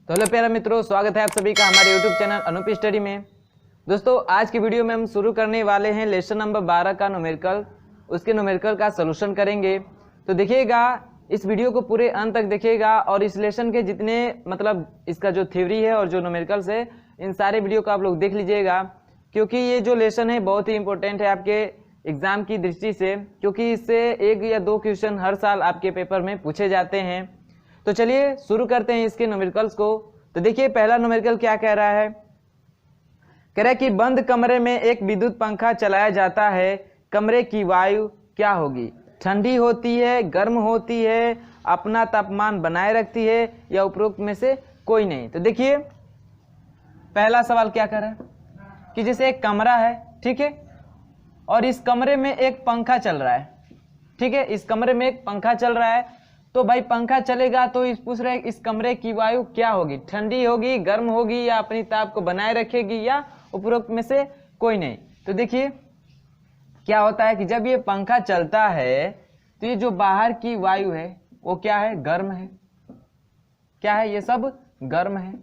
तो हेलो प्यारे मित्रों, स्वागत है आप सभी का हमारे यूट्यूब चैनल अनूप स्टडी में। दोस्तों आज की वीडियो में हम शुरू करने वाले हैं लेसन नंबर 12 का न्यूमेरिकल, उसके न्यूमेरिकल का सलूशन करेंगे। तो देखिएगा, इस वीडियो को पूरे अंत तक देखिएगा और इस लेसन के जितने इसका जो थ्योरी है और जो न्यूमेरिकल्स है, इन सारे वीडियो को आप लोग देख लीजिएगा, क्योंकि ये जो लेसन है बहुत ही इंपॉर्टेंट है आपके एग्जाम की दृष्टि से, क्योंकि इससे 1 या 2 क्वेश्चन हर साल आपके पेपर में पूछे जाते हैं। तो चलिए शुरू करते हैं इसके न्यूमेरिकल्स को। तो देखिए पहला न्यूमेरिकल क्या कह रहा है, कह रहा है कि बंद कमरे में एक विद्युत पंखा चलाया जाता है, कमरे की वायु क्या होगी? ठंडी होती है, गर्म होती है, अपना तापमान बनाए रखती है या उपरोक्त में से कोई नहीं। तो देखिए पहला सवाल क्या कर रहा है कि जैसे एक कमरा है, ठीक है, और इस कमरे में एक पंखा चल रहा है, ठीक है, इस कमरे में एक पंखा चल रहा है। तो भाई पंखा चलेगा तो पूछ रहे इस कमरे की वायु क्या होगी? ठंडी होगी, गर्म होगी या अपनी ताप को बनाए रखेगी या उपरोक्त में से कोई नहीं। तो देखिए क्या होता है कि जब ये पंखा चलता है तो ये जो बाहर की वायु है वो क्या है? गर्म है। क्या है? ये सब गर्म है।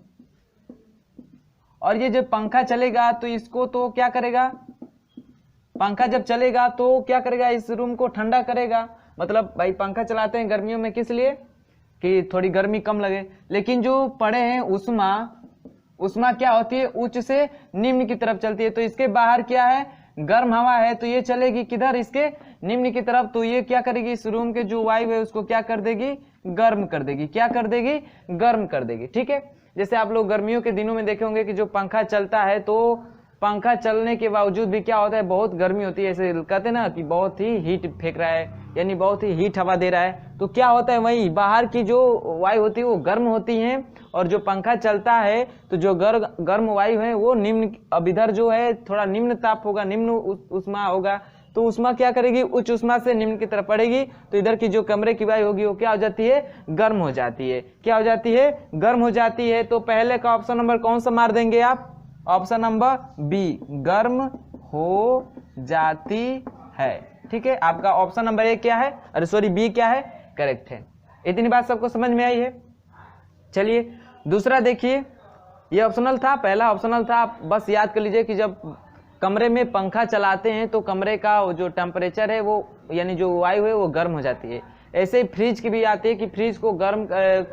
और ये जब पंखा चलेगा तो इसको तो क्या करेगा? पंखा जब चलेगा तो क्या करेगा? इस रूम को ठंडा करेगा। मतलब भाई पंखा चलाते हैं गर्मियों में किस लिए? कि थोड़ी गर्मी कम लगे। लेकिन जो पढ़े हैं उष्मा क्या होती है? उच्च से निम्न की तरफ चलती है। तो इसके बाहर क्या है? गर्म हवा है, तो ये चलेगी किधर? इसके निम्न की तरफ। तो ये क्या करेगी? इस रूम के जो वायु है उसको क्या कर देगी? गर्म कर देगी। क्या कर देगी? गर्म कर देगी। ठीक है, जैसे आप लोग गर्मियों के दिनों में देखे होंगे कि जो पंखा चलता है तो पंखा चलने के बावजूद भी क्या होता है? बहुत गर्मी होती है। ऐसे कहते हैं ना कि बहुत ही हीट फेंक रहा है, यानी बहुत ही हीट हवा दे रहा है। तो क्या होता है, वही बाहर की जो वायु होती है वो गर्म होती है, और जो पंखा चलता है तो जो गर्म वायु है वो निम्न, अब इधर जो है थोड़ा निम्न ताप होगा, निम्न उष्मा होगा। तो उष्मा क्या करेगी? उच्च उष्मा से निम्न की तरफ पड़ेगी। तो इधर की जो कमरे की वायु होगी वो क्या हो जाती है? गर्म हो जाती है। क्या हो जाती है? गर्म हो जाती है। तो पहले का ऑप्शन नंबर कौन सा मार देंगे आप? ऑप्शन नंबर बी, गर्म हो जाती है। ठीक है, आपका ऑप्शन नंबर ए क्या है? अरे सॉरी, बी क्या है? करेक्ट है। इतनी बात सबको समझ में आई है। चलिए दूसरा देखिए, ये ऑप्शनल था, पहला ऑप्शनल था। आप बस याद कर लीजिए कि जब कमरे में पंखा चलाते हैं तो कमरे का जो टेम्परेचर है वो, यानी जो वायु है वो गर्म हो जाती है। ऐसे ही फ्रिज की भी आती है कि फ्रिज को गर्म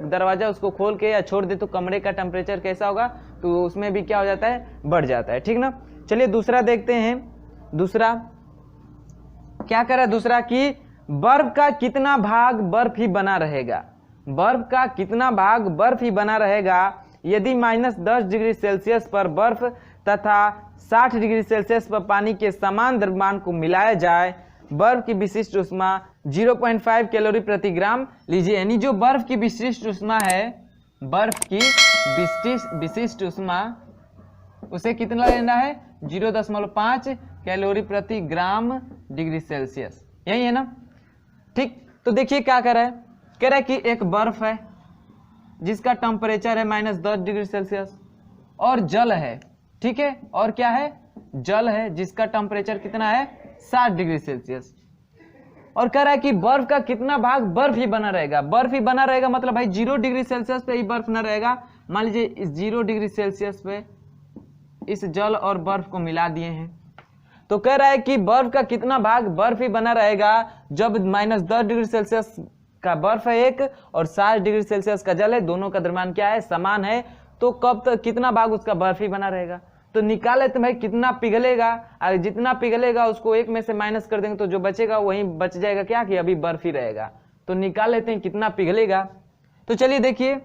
दरवाजा उसको खोल के या छोड़ दे तो कमरे का टेम्परेचर कैसा होगा? तो उसमें भी क्या हो जाता है? बढ़ जाता है। ठीक ना। चलिए दूसरा देखते हैं। दूसरा क्या कर रहा है? दूसरा कि बर्फ का कितना भाग बर्फ ही बना रहेगा? बर्फ का कितना भाग बर्फ ही बना रहेगा यदि -10 डिग्री सेल्सियस पर बर्फ तथा 60 डिग्री सेल्सियस पर पानी के समान द्रव्यमान को मिलाया जाए? बर्फ की विशिष्ट उष्मा 0.5 कैलोरी प्रति ग्राम लीजिए। यानी जो बर्फ की विशिष्ट उष्मा है, बर्फ की विशिष्ट उष्मा, उसे कितना लेना है? 0.5 कैलोरी प्रति ग्राम डिग्री सेल्सियस। यही है ना? ठीक। तो देखिए क्या कर रहा है, कह रहा है कि एक बर्फ है जिसका टेम्परेचर है -10 डिग्री सेल्सियस, और जल है, ठीक है, और क्या है? जल है जिसका टेम्परेचर कितना है? 60 डिग्री सेल्सियस। और कह रहा है कि बर्फ का कितना भाग बर्फ ही बना रहेगा? बर्फ ही बना रहेगा मतलब भाई 0 डिग्री सेल्सियस पे ही बर्फ ना रहेगा। मान लीजिए इस 0 डिग्री सेल्सियस पे इस जल और बर्फ को मिला दिए हैं, तो कह रहा है कि बर्फ का कितना भाग बर्फ ही बना रहेगा जब -10 डिग्री सेल्सियस का बर्फ है एक और 60 डिग्री सेल्सियस का जल है, दोनों का द्रव्यमान क्या है? समान है। तो कब तक कितना भाग उसका बर्फ ही बना रहेगा? तो निकाले तो भाई कितना पिघलेगा, और जितना पिघलेगा उसको 1 में से माइनस कर देंगे तो जो बचेगा वही बच जाएगा, क्या कि अभी बर्फ ही रहेगा। तो निकाल लेते हैं कितना पिघलेगा। तो चलिए देखिए,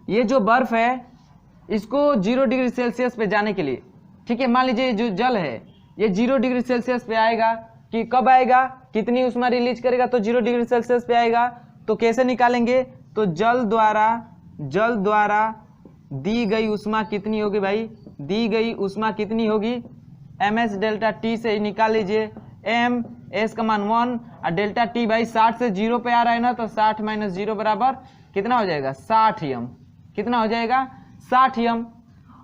ये जो बर्फ है इसको 0 डिग्री सेल्सियस पे जाने के लिए, ठीक है, मान लीजिए जो जल है ये 0 डिग्री सेल्सियस पे आएगा, कि कब आएगा? कितनी उष्मा रिलीज करेगा? तो 0 डिग्री सेल्सियस पे आएगा। तो कैसे निकालेंगे? तो जल द्वारा दी गई उष्मा कितनी होगी भाई? दी गई उष्मा कितनी होगी? ms डेल्टा टी से निकाल लीजिए। m s का मान 1 और डेल्टा टी भाई 60 से 0 पे आ रहा है ना, तो 60 - 0 बराबर कितना हो जाएगा? 60 यम। कितना हो जाएगा? 60 यम।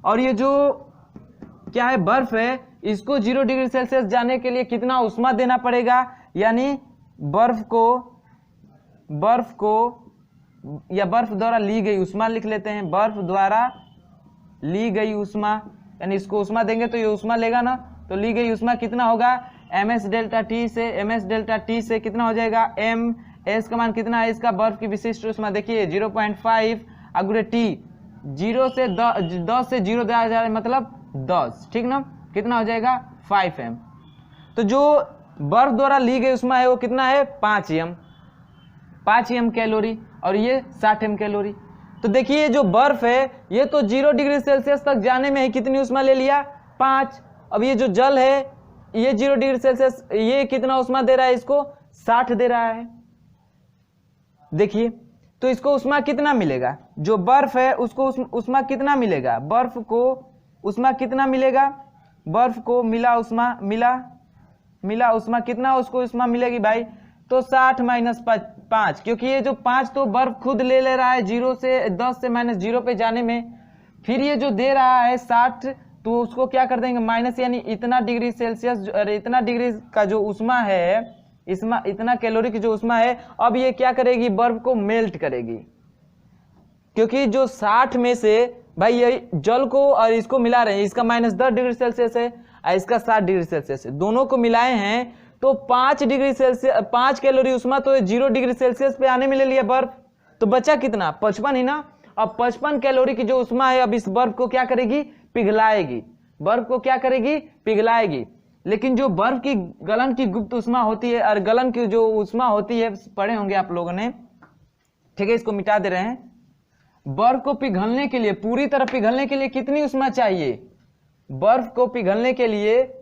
और ये जो क्या है? बर्फ है, इसको 0 डिग्री सेल्सियस जाने के लिए कितना उष्मा देना पड़ेगा? यानी बर्फ को या बर्फ द्वारा ली गई उष्मा लिख लेते हैं, बर्फ द्वारा ली गई उष्मा, यानी इसको उष्मा देंगे तो ये उष्मा लेगा ना, तो ली गई उष्मा कितना होगा ms डेल्टा टी से, ms डेल्टा टी से कितना हो जाएगा m, s का मान कितना है इसका, बर्फ की विशिष्ट उष्मा देखिए 0.5 अगुरे टी, 0 से 10 से 0 दिया जा रहा है मतलब 10, ठीक ना, कितना हो जाएगा 5m। तो जो बर्फ द्वारा ली गई उष्मा है वो कितना है 5m कैलोरी, और ये 60m कैलोरी। तो देखिए जो बर्फ है ये तो 0 डिग्री सेल्सियस तक जाने में ही कितनी उष्मा ले लिया 5। अब ये जो जल है ये 0 डिग्री सेल्सियस ये कितना उष्मा दे रहा है, इसको 60 दे रहा है। देखिए तो इसको उष्मा कितना मिलेगा, जो बर्फ है उसको उष्मा कितना मिलेगा, बर्फ को उष्मा कितना मिलेगा, बर्फ को मिला उष्मा कितना उसको उष्मा मिलेगी भाई, तो 60 माइनस 5, क्योंकि ये जो 5 तो बर्फ खुद ले रहा है 0 से 10 से माइनस 0 पे जाने में, फिर ये जो दे रहा है 60 तो उसको क्या कर देंगे माइनस, यानी इतना डिग्री सेल्सियस, अरे इतना डिग्री का जो उष्मा है, इतना कैलोरी की जो उष्मा है, अब ये क्या करेगी बर्फ को मेल्ट करेगी, क्योंकि जो 60 में से भाई ये जल को और इसको मिला रहे हैं, इसका माइनस 10 डिग्री सेल्सियस है और इसका 60 डिग्री सेल्सियस है, दोनों को मिलाए हैं तो 5 डिग्री सेल्सियस 5 कैलोरी उष्मा तो 0 डिग्री सेल्सियस पे आने में ले लिया बर्फ, तो बचा कितना 55 ही ना। अब 55 कैलोरी की जो उष्मा है अब इस बर्फ को क्या करेगी पिघलाएगी, बर्फ को क्या करेगी पिघलाएगी। लेकिन जो बर्फ की गलन की गुप्त उष्मा होती है और गलन की जो उष्मा होती है पढ़े होंगे आप लोगों ने, ठीक है, इसको मिटा दे रहे हैं। बर्फ को पिघलने के लिए, पूरी तरह पिघलने के लिए कितनी उष्मा चाहिए, बर्फ को पिघलने के लिए,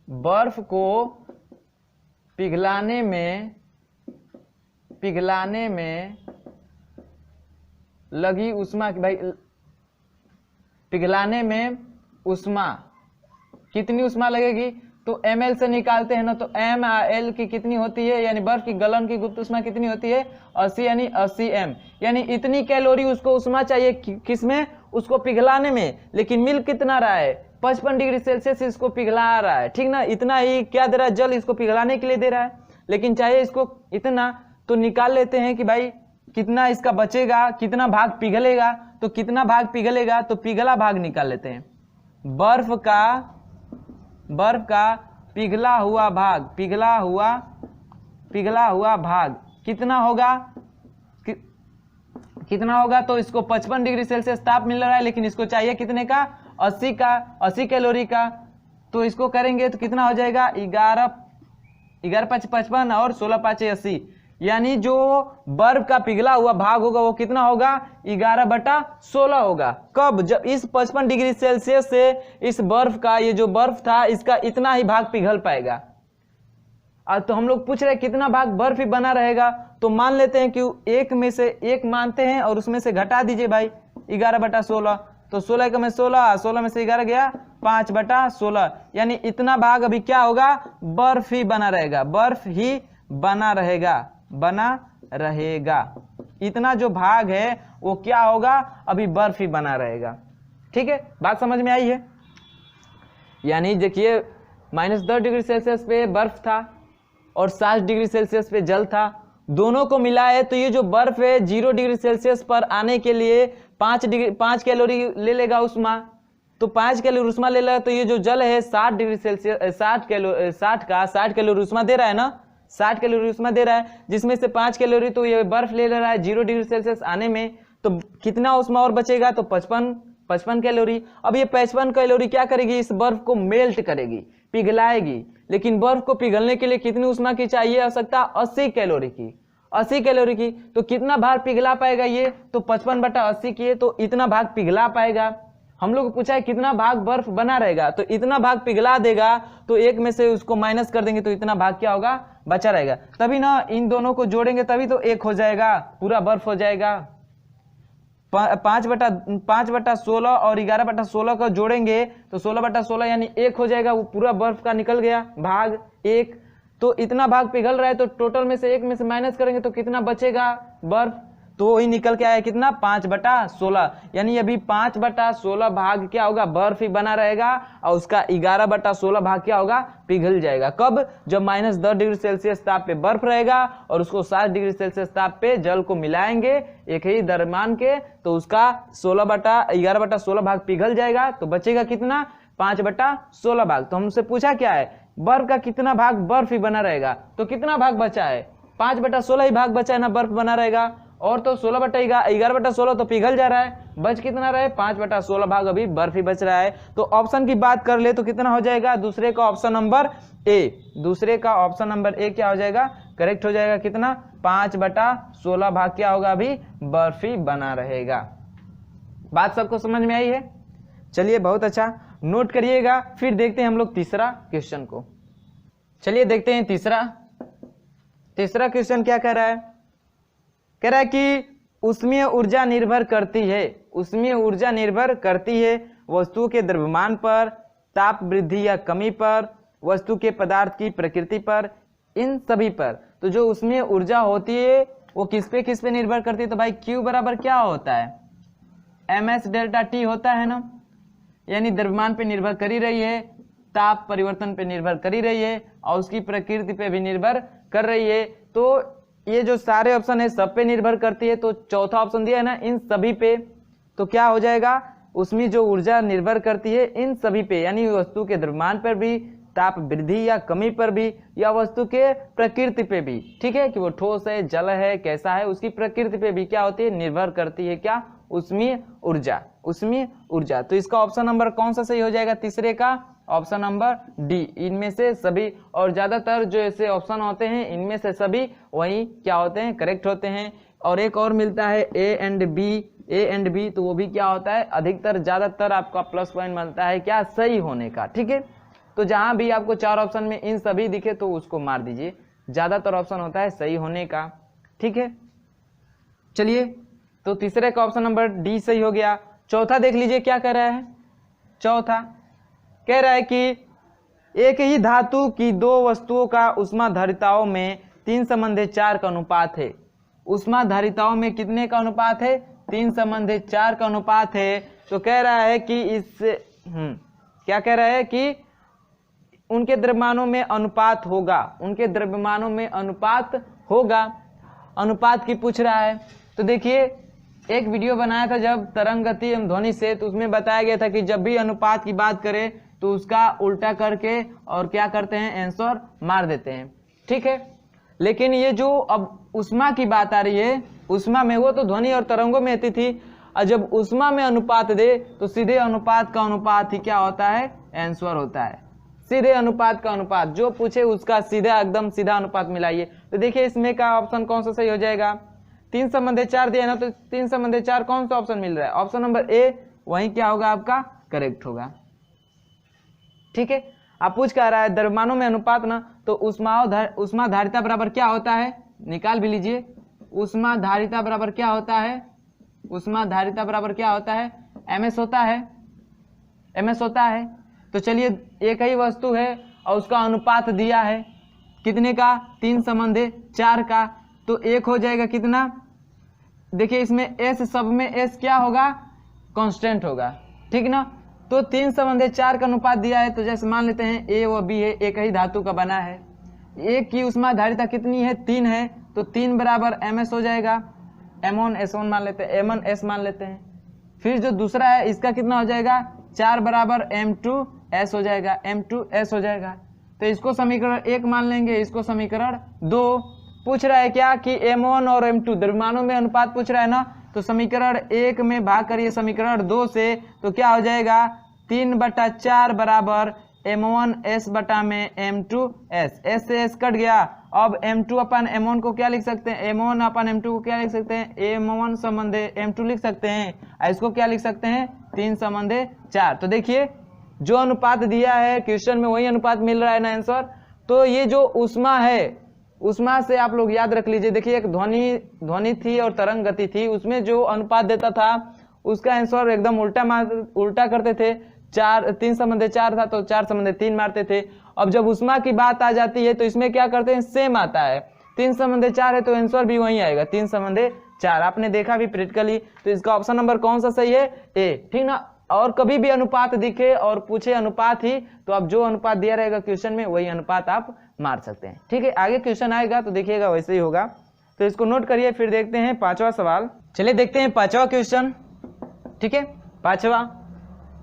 बर्फ को पिघलाने में लगी उष्मा भाई, पिघलाने में उष्मा कितनी उष्मा लगेगी, तो ml से निकालते हैं ना, तो m l की कितनी होती है, यानी बर्फ की गलन की गुप्त उष्मा कितनी होती है 80, यानी 80 m, यानी इतनी कैलोरी उसको उष्मा चाहिए किसमें, उसको पिघलाने में। लेकिन मिल कितना रहा है 55 डिग्री सेल्सियस इसको पिघला रहा है, ठीक ना, इतना ही क्या दे रहा है जल इसको पिघलाने के लिए दे रहा है, लेकिन चाहिए इसको इतना, तो निकाल लेते हैं कि भाई कितना इसका बचेगा, कितना भाग पिघलेगा, तो कितना भाग पिघलेगा, तो पिघला भाग निकाल लेते हैं। बर्फ का पिघला हुआ भाग कितना होगा, तो इसको 55 डिग्री सेल्सियस ताप मिल रहा है, लेकिन इसको चाहिए कितने का 80 कैलोरी का, तो इसको करेंगे तो कितना हो जाएगा 11 5 55 और 16 5 80, यानी जो बर्फ का पिघला हुआ भाग होगा वो कितना होगा 11/16 होगा। कब, जब इस 55 डिग्री सेल्सियस से इस बर्फ का, ये जो बर्फ था इसका इतना ही भाग पिघल पाएगा। तो हम लोग पूछ रहे हैं कितना भाग बर्फ ही बना रहेगा, तो मान लेते हैं कि एक में से एक मानते हैं और उसमें से घटा दीजिए भाई 11/16, तो 16 का में 16 में से 11 गया 5/16, यानी इतना भाग अभी क्या होगा बर्फ ही बना रहेगा, बर्फ ही बना रहेगा। इतना जो भाग है वो क्या होगा अभी बर्फ ही बना रहेगा। ठीक है, बात समझ में आई है। यानी देखिए -10 डिग्री सेल्सियस पे बर्फ था और 60 डिग्री सेल्सियस पे जल था, दोनों को मिलाए तो ये जो बर्फ है 0 डिग्री सेल्सियस पर आने के लिए 5 कैलोरी ले लेगा उष्मा, तो 5 कैलोरी उष्मा ले लेगा, तो ये जो जल है 60 डिग्री सेल्सियस 60 कैलोरी उष्मा दे रहा है ना, 60 कैलोरी उष्मा दे रहा है, जिसमें से 5 कैलोरी तो ये बर्फ ले रहा है 0 डिग्री सेल्सियस आने में, तो कितना उष्मा और बचेगा, तो 55 कैलोरी। अब ये 55 कैलोरी क्या करेगी, इस बर्फ को मेल्ट करेगी, पिघलाएगी। लेकिन बर्फ को पिघलने के लिए कितनी उष्मा की चाहिए आवश्यकता, 80 कैलोरी की, 80 कैलोरी की। तो कितना भाग पिघला पाएगा ये, तो 55/80 की है, तो इतना भाग पिघला पाएगा। हम लोग को पूछा है कितना भाग बर्फ बना रहेगा, तो इतना भाग पिघला देगा, तो एक में से उसको माइनस कर देंगे तो इतना भाग क्या होगा बचा रहेगा। तभी ना इन दोनों को जोड़ेंगे तभी तो एक हो जाएगा, पूरा बर्फ हो जाएगा। 5/16 और 11/16 को जोड़ेंगे तो 16/16 यानी 1 हो जाएगा, वो पूरा बर्फ का निकल गया भाग 1। तो इतना भाग पिघल रहा है, तो टोटल में से 1 में से माइनस करेंगे तो कितना बचेगा बर्फ, तो वही निकल के आया कितना 5/16, यानी अभी 5/16 भाग क्या होगा बर्फ ही बना रहेगा और उसका 11/16 भाग क्या होगा पिघल जाएगा। कब? जब -10 डिग्री सेल्सियस ताप पे बर्फ रहेगा और उसको 7 डिग्री सेल्सियस ताप पे जल को मिलाएंगे एक ही द्रव्यमान के, तो उसका 11/16 भाग पिघल जाएगा, तो बचेगा कितना 5/16 भाग। तो हमसे पूछा क्या है बर्फ का कितना भाग बर्फ ही बना रहेगा, तो कितना भाग बचा है 5/16 ही भाग बचा है ना बर्फ बना रहेगा, और तो 11/16 तो पिघल जा रहा है, बच कितना रहे 5/16 भाग अभी बर्फ ही बच रहा है। तो ऑप्शन की बात कर ले तो कितना हो जाएगा दूसरे का ऑप्शन नंबर ए, दूसरे का ऑप्शन नंबर ए क्या हो जाएगा करेक्ट हो जाएगा, कितना 5/16 भाग क्या होगा अभी बर्फ ही बना रहेगा। बात सबको समझ में आई है? चलिए बहुत अच्छा, नोट करिएगा। फिर देखते हैं हम लोग तीसरा क्वेश्चन को। चलिए देखते हैं तीसरा क्वेश्चन क्या कह रहा है। कह रहा है कि ऊष्मीय ऊर्जा निर्भर करती है, ऊष्मीय ऊर्जा निर्भर करती है वस्तु के द्रव्यमान पर, ताप वृद्धि या कमी पर, वस्तु के पदार्थ की प्रकृति पर, इन सभी पर। तो जो ऊष्मीय ऊर्जा होती है वो किस पे निर्भर करती है, तो भाई Q बराबर क्या होता है ms डेल्टा T होता है ना, यानी द्रव्यमान पे निर्भर कर ही रही है, ताप परिवर्तन पे निर्भर कर ही रही है और उसकी प्रकृति पे भी निर्भर कर रही है। तो ये जो सारे ऑप्शन है सब पे निर्भर करती है, तो चौथा ऑप्शन दिया है ना इन सभी पे, तो क्या हो जाएगा उसमें जो ऊर्जा निर्भर करती है इन सभी पे, यानी वस्तु के द्रव्यमान पर भी, ताप वृद्धि या कमी पर भी, या वस्तु के प्रकृति पे भी, ठीक है कि वो ठोस है जल है कैसा है उसकी प्रकृति पे भी क्या होती है निर्भर करती है क्या ऊष्मीय ऊर्जा, ऊष्मीय ऊर्जा। तो इसका ऑप्शन नंबर कौन सा सही हो जाएगा तीसरे का ऑप्शन नंबर डी, इनमें से सभी, और ज्यादातर जो ऐसे ऑप्शन होते हैं इनमें से सभी वही क्या होते हैं करेक्ट होते हैं। और एक और मिलता है ए एंड बी, तो वो भी क्या होता है अधिकतर ज्यादातर आपका प्लस पॉइंट मिलता है क्या सही होने का, ठीक है। तो जहां भी आपको 4 ऑप्शन में इन सभी दिखे तो उसको मार दीजिए, ज्यादातर ऑप्शन होता है सही होने का, ठीक है। चलिए तो तीसरे का ऑप्शन नंबर डी सही हो गया। चौथा देख लीजिए क्या कह रहा है। चौथा कह रहा है कि एक ही धातु की दो वस्तुओं का उष्माधारिताओं में 3:4 का अनुपात है। उष्माधारिताओं में कितने का अनुपात है 3:4 का अनुपात है। तो कह रहा है कि इस क्या कह रहा है कि उनके द्रव्यमानों में अनुपात होगा, उनके द्रव्यमानों में अनुपात होगा, अनुपात की पूछ रहा है। तो देखिए एक वीडियो बनाया था जब तरंग गति एवं ध्वनि से, तो उसमें बताया गया था कि जब भी अनुपात की बात करें तो उसका उल्टा करके और क्या करते हैं आंसर मार देते हैं, ठीक है। लेकिन ये जो अब उष्मा की बात आ रही है, उष्मा में वो तो ध्वनि और तरंगों में आती थी, और जब उष्मा में अनुपात दे तो सीधे अनुपात का अनुपात ही क्या होता है आंसर होता है। सीधे अनुपात का अनुपात जो पूछे उसका सीधा एकदम सीधा अनुपात मिलाइए। तो देखिए इसमें का ऑप्शन कौन सा सही हो जाएगा 3:4 दिया ना, तो 3:4 कौन सा ऑप्शन मिल रहा है ऑप्शन नंबर ए, वही क्या होगा आपका करेक्ट होगा, ठीक है। आप पूछ कर रहा है द्रव्यमानों में अनुपात ना, तो उष्माधारिता बराबर क्या होता है निकाल भी लीजिए। उष्माधारिता बराबर क्या होता है, उष्माधारिता बराबर क्या होता है ms होता है, ms होता है। तो चलिए एक ही वस्तु है और उसका अनुपात दिया है कितने का 3:4 का, तो एक हो जाएगा कितना, देखिए इसमें s सब में s क्या होगा कांस्टेंट होगा, ठीक ना। तो 3:4 का अनुपात दिया है, तो जैसे मान लेते हैं a व b है, एक ही धातु का बना है, एक की उष्माधारिता कितनी है 3 है, तो 3 बराबर ms हो जाएगा, m1 s1 मान लेते हैं, m1 s मान लेते हैं। फिर जो दूसरा है इसका कितना हो जाएगा 4 बराबर m2 s हो जाएगा, m2 s हो जाएगा। तो इसको समीकरण 1 मान लेंगे, इसको समीकरण 2। पूछ रहा है क्या कि m1 और m2 द्रव्यमानों में अनुपात पूछ रहा है ना, तो समीकरण 1 में भाग करिए समीकरण 2 से, तो क्या हो जाएगा 3/4 बराबर m1 s बटा में m2 s, s से s कट गया। अब m2 अपन m1 को क्या लिख सकते हैं, m1 अपन m2 को क्या लिख सकते हैं m1 संबंधे m2 लिख सकते हैं, इसको क्या लिख सकते हैं 3:4। तो देखिए जो अनुपात दिया है क्वेश्चन में वही अनुपात मिल रहा है ना आंसर। तो ये जो उष्मा है, उष्मा से आप लोग याद रख लीजिए, देखिए एक ध्वनि थी और तरंग गति थी, उसमें जो अनुपात देता था उसका आंसर एकदम उल्टा करते थे। 3:4 था तो 4:3 मारते थे। अब जब उष्मा की बात आ जाती है तो इसमें क्या करते हैं सेम आता है, 3:4 है तो आंसर भी वही आएगा 4। आपने देखा भी प्रैक्टिकली, तो इसका ऑप्शन नंबर कौन सा सही है? ए, ठीक ना। और कभी भी अनुपात दिखे और पूछे अनुपात ही, तो आप जो अनुपात दिया रहेगा क्वेश्चन में वही अनुपात आप मार सकते हैं, ठीक है। आगे क्वेश्चन आएगा तो देखिएगा वैसे ही होगा, तो इसको नोट करिए। फिर देखते हैं 5वां सवाल। चलिए देखते हैं 5वां क्वेश्चन, ठीक है। 5वां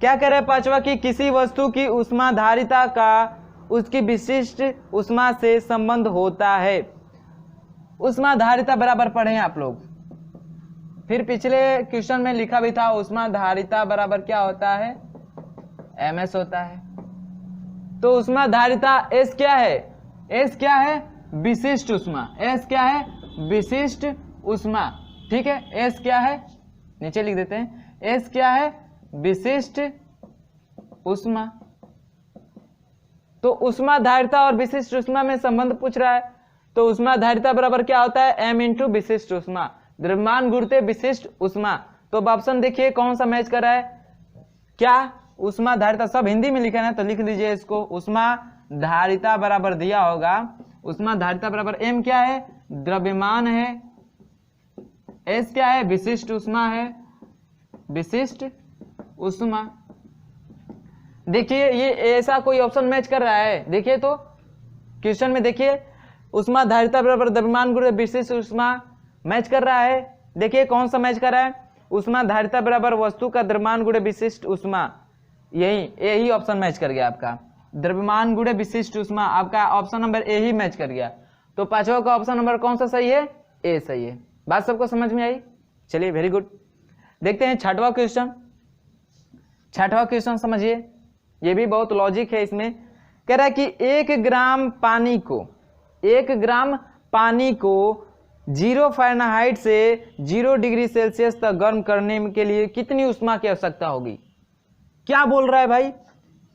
क्या कह रहा है? 5वां कि किसी वस्तु की ऊष्माधारिता का उसकी विशिष्ट ऊष्मा से संबंध होता है। ऊष्माधारिता बराबर पढ़े हैं आप लोग, फिर पिछले क्वेश्चन में लिखा भी था ऊष्माधारिता बराबर क्या होता है? ms होता है। तो ऊष्माधारिता S क्या है? S क्या है? विशिष्ट ऊष्मा। S क्या है? विशिष्ट ऊष्मा, ठीक है। S क्या है? नीचे लिख देते हैं। S क्या है? विशिष्ट ऊष्मा। तो ऊष्माधारिता और विशिष्ट ऊष्मा में संबंध पूछ रहा है, तो ऊष्माधारिता बराबर क्या होता है? m इंटू विशिष्ट ऊष्मा, द्रव्यमान गुणित विशिष्ट ऊष्मा। तो अब ऑप्शन देखिए कौन सा मैच कर रहा है? क्या? ऊष्माधारिता, सब हिंदी में लिखा है तो लिख लीजिए इसको। ऊष्माधारिता बराबर दिया होगा, ऊष्माधारिता बराबर m क्या है? द्रव्यमान है, s क्या है? विशिष्ट ऊष्मा है, विशिष्ट ऊष्मा। देखिए ये ऐसा कोई ऑप्शन मैच कर रहा है? देखिए तो क्वेश्चन में देखिए, ऊष्माधारिता बराबर द्रव्यमान गुणित विशिष्ट ऊष्मा मैच कर रहा है। देखिए कौन सा मैच कर रहा है? ऊष्माधारिता बराबर वस्तु का द्रव्यमान गुणित विशिष्ट ऊष्मा, यही ऑप्शन मैच कर गया आपका। द्रव्यमान गुणित विशिष्ट ऊष्मा, आपका option number A he match कर गया। तो 5वां का ऑप्शन नंबर कौन सा सही है? ए सही है। बात सबको समझ में आई? चलिए वेरी गुड। देखते हैं 6वां क्वेश्चन। 6वां क्वेश्चन समझिए, ये भी बहुत लॉजिक है इसमें। कह रहा है कि 1 ग्राम पानी को 0 फ़ारेनहाइट से 0 डिग्री सेल्सियस तक गर्म करने के लिए कितनी ऊष्मा की आवश्यकता होगी? क्या बोल रहा है भाई?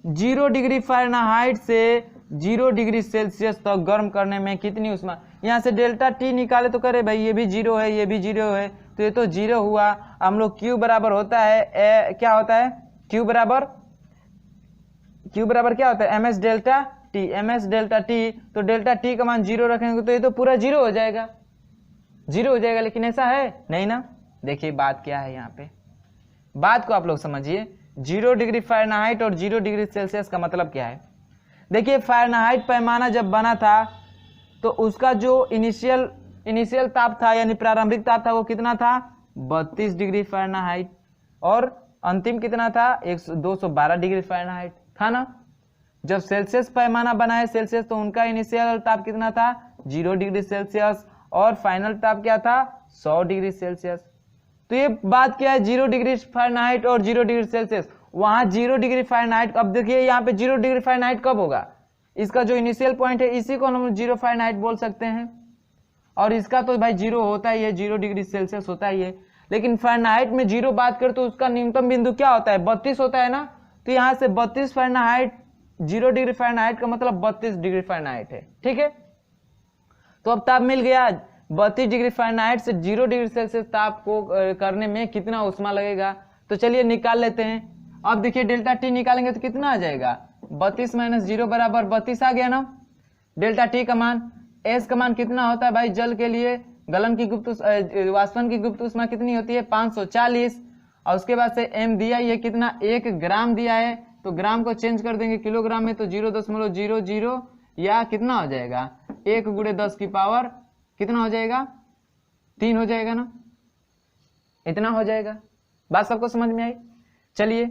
0 डिग्री फ़ारेनहाइट से 0 डिग्री सेल्सियस तक गर्म करने में कितनी ऊष्मा? यहाँ से डेल्टा टी निकाले तो करे भाई, ये भी 0 है, ये भी 0 है, तो ये तो 0 हुआ। हम लोग Q बराबर होता है क्या होता है? Q बराबर क्या होता है? ms delta T, ms delta T. तो डेल्टा टी का मान 0 रखेंगे तो ये तो पूरा 0 हो जाएगा, 0 हो जाएगा। लेकिन ऐसा है नहीं ना। देखिए बात क्या है यहाँ पे, बात को आप लोग समझिए। 0 डिग्री फ़ारेनहाइट और 0 डिग्री सेल्सियस का मतलब क्या है? देखिए फ़ारेनहाइट पैमाना जब बना था तो उसका जो इनिशियल ताप था यानी प्रारंभिक ताप था वो कितना था? 32 डिग्री फ़ारेनहाइट। और अंतिम कितना था? 212 डिग्री फ़ारेनहाइट था ना। जब सेल्सियस पैमाना बना है सेल्सियस, तो उनका इनिशियल ताप कितना था? 0 डिग्री सेल्सियस, और फाइनल ताप क्या था? 100 डिग्री सेल्सियस। तो ये बात क्या है? 0 डिग्री फ़ारेनहाइट और 0 डिग्री सेल्सियस। वहां 0 डिग्री फ़ारेनहाइट, अब देखिए यहाँ पे 0 डिग्री फ़ारेनहाइट कब होगा? इसका जो इनिशियल पॉइंट है इसी को हम 0 फ़ारेनहाइट बोल सकते हैं, और इसका तो भाई 0 होता ही है, 0 डिग्री सेल्सियस होता ही है। लेकिन फ़ारेनहाइट में 0 बात करें तो उसका न्यूनतम बिंदु क्या होता है? 32 होता है ना। तो यहाँ से 32 फ़ारेनहाइट, 0 डिग्री फ़ारेनहाइट का मतलब 32 डिग्री फ़ारेनहाइट है, ठीक है। तो अब ताप मिल गया। 32 डिग्री फ़ारेनहाइट से 0 डिग्री सेल्सियस ताप को करने में कितना ऊष्मा लगेगा? तो चलिए निकाल लेते हैं। अब देखिए डेल्टा टी निकालेंगे तो कितना आ जाएगा? 32 - 0 बराबर 32 आ गया ना। डेल्टा टी का मान, एस का मान कितना होता है भाई जल के लिए? गलन की गुप्त वाष्पन की गुप्त ऊष्मा कितनी होती है? 540। और उसके बाद से एम दिया ये कितना? 1 ग्राम दिया है, तो ग्राम को चेंज कर देंगे किलोग्राम में, तो 0.00 या कितना हो जाएगा? 1 × 10 की पावर कितना हो जाएगा? 3 हो जाएगा ना। इतना हो जाएगा। बात सबको समझ में आई? चलिए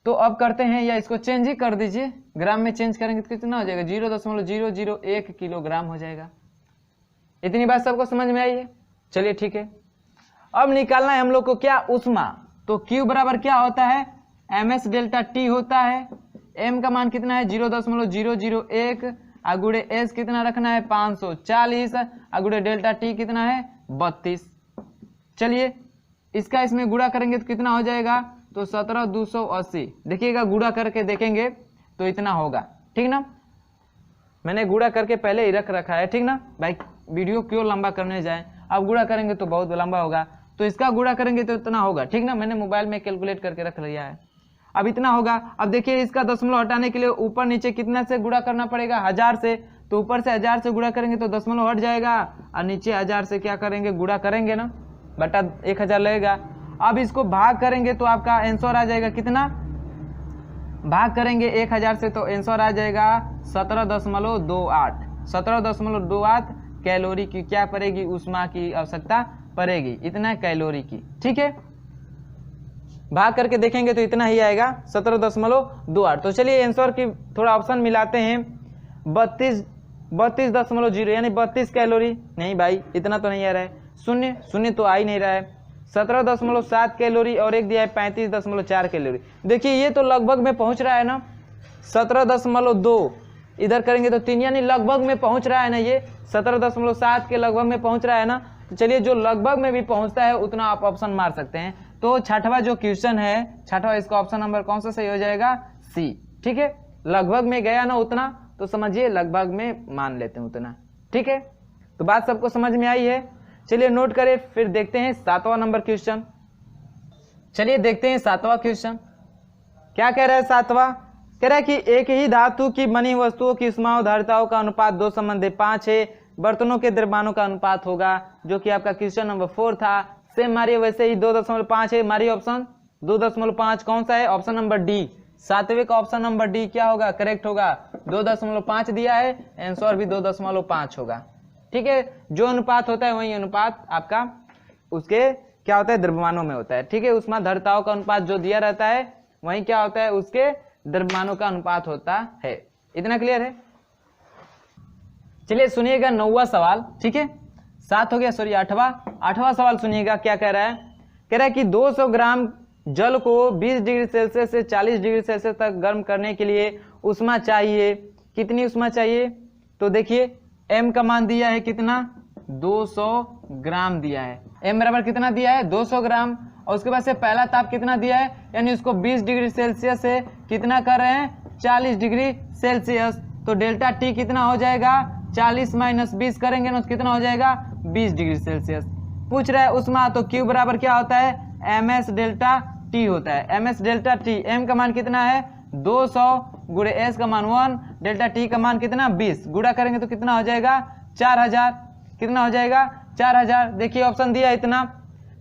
तो अब करते हैं, या इसको चेंज ही कर दीजिए, ग्राम में चेंज करेंगे तो कितना हो जाएगा? 0.001 किलोग्राम हो जाएगा। इतनी बात सबको समझ में आई है? चलिए ठीक है। अब निकालना है हम लोग को क्या? ऊष्मा। तो Q बराबर क्या होता है? ms डेल्टा टी होता है। m का मान कितना है? 0.001, अगुड़े s कितना रखना है? 540, अगुड़े डेल्टा टी कितना है? 32। चलिए इसका इसमें गुणा करेंगे तो कितना हो जाएगा? तो 17,280। देखिएगा गुणा करके देखेंगे तो इतना होगा, ठीक ना। मैंने गुणा करके पहले ही रख रखा है, ठीक ना भाई। वीडियो क्यों लंबा करने जाए, अब गुणा करेंगे तो बहुत लंबा होगा। तो इसका गुणा करेंगे तो इतना होगा, ठीक ना। मैंने मोबाइल में कैलकुलेट करके रख लिया है। अब इतना होगा। अब देखिए इसका दशमलव हटाने के लिए ऊपर नीचे कितना से गुणा करना पड़ेगा? 1000 से। तो ऊपर से 1000 से गुणा करेंगे तो दशमलव हट जाएगा, और नीचे 1000 से क्या करेंगे? गुणा करेंगे ना। बटा 1000 लगेगा। अब इसको भाग करेंगे तो आपका आंसर आ जाएगा कितना, भाग करेंगे 1000 से तो आंसर आ जाएगा 17.28। 17.28 कैलोरी की क्या पड़ेगी, ऊष्मा की आवश्यकता पड़ेगी, इतना कैलोरी की। ठीक है, भाग करके देखेंगे तो इतना ही आएगा 17.28। तो चलिए आंसर की थोड़ा ऑप्शन मिलाते हैं। 32.0 यानी 32 कैलोरी, नहीं भाई इतना तो नहीं आ रहा है, शून्य शून्य तो आ ही नहीं रहा है। 17.7 कैलोरी और एक दिया है 35.4 कैलोरी। देखिए ये तो लगभग में पहुंच रहा है ना, 17.2 इधर करेंगे तो 3, यानी लगभग में पहुंच रहा है ना, ये 17.7 के लगभग में पहुंच रहा है ना। तो चलिए जो लगभग में भी पहुंचता है उतना आप ऑप्शन मार सकते हैं। तो छठवां जो क्वेश्चन है, छठवां, इसका ऑप्शन नंबर कौन सा सही हो जाएगा, सी। ठीक है, लगभग में गया ना उतना, तो समझिए लगभग में मान लेते हैं उतना। ठीक है, तो बात सबको समझ में आई है। चलिए नोट करें, फिर देखते हैं 7वां नंबर क्वेश्चन। चलिए देखते हैं 7वां क्वेश्चन क्या कह रहा है। 7वां कह रहा है कि एक ही धातु की बनी वस्तुओं की ऊष्मावधारिताओं का अनुपात 2 संबंध 5 है, बर्तनों के द्रव्यमानों का अनुपात होगा, जो कि आपका क्वेश्चन नंबर 4 था। सेम मारिए वैसे ही 2.5 है, मारिए ऑप्शन 2.5 कौन सा है, ऑप्शन नंबर डी। 7वें का ऑप्शन नंबर डी क्या होगा, करेक्ट होगा। 2.5 दिया है, आंसर भी 2.5 होगा। ठीक है, जो अनुपात होता है वही अनुपात आपका उसके क्या होता है, द्रव्यमानों में होता है। ठीक है, ऊष्माधारिताओं का अनुपात जो दिया रहता है वही क्या होता है, उसके द्रव्यमानों का अनुपात होता है। इतना क्लियर है। चलिए सुनिएगा 9वां सवाल। ठीक है, 7 हो गया, सॉरी 8वां सवाल सुनिएगा क्या कह रहा है। कह रहा है कि 200 ग्राम जल को 20 डिग्री सेल्सियस से 40 डिग्री सेल्सियस तक गर्म करने के लिए ऊष्मा चाहिए। कितनी ऊष्मा चाहिए, तो देखिए m का मान दिया है कितना, 200 ग्राम दिया है। m बराबर कितना दिया है, 200 ग्राम। और उसके बाद से पहला ताप कितना दिया है, यानी उसको 20 डिग्री सेल्सियस से कितना कर रहे हैं, 40 डिग्री सेल्सियस। तो डेल्टा टी कितना हो जाएगा, 40 - 20 करेंगे ना तो कितना हो जाएगा, 20 डिग्री सेल्सियस। पूछ रहा है उष्मा, तो Q बराबर क्या होता है, ms डेल्टा टी होता है। ms डेल्टा टी, m का मान कितना है 200 गुणे s का मान 1, डेल्टा टी का मान कितना 20, गुणा करेंगे तो कितना हो जाएगा 4000। कितना हो जाएगा 4000। देखिए ऑप्शन दिया इतना,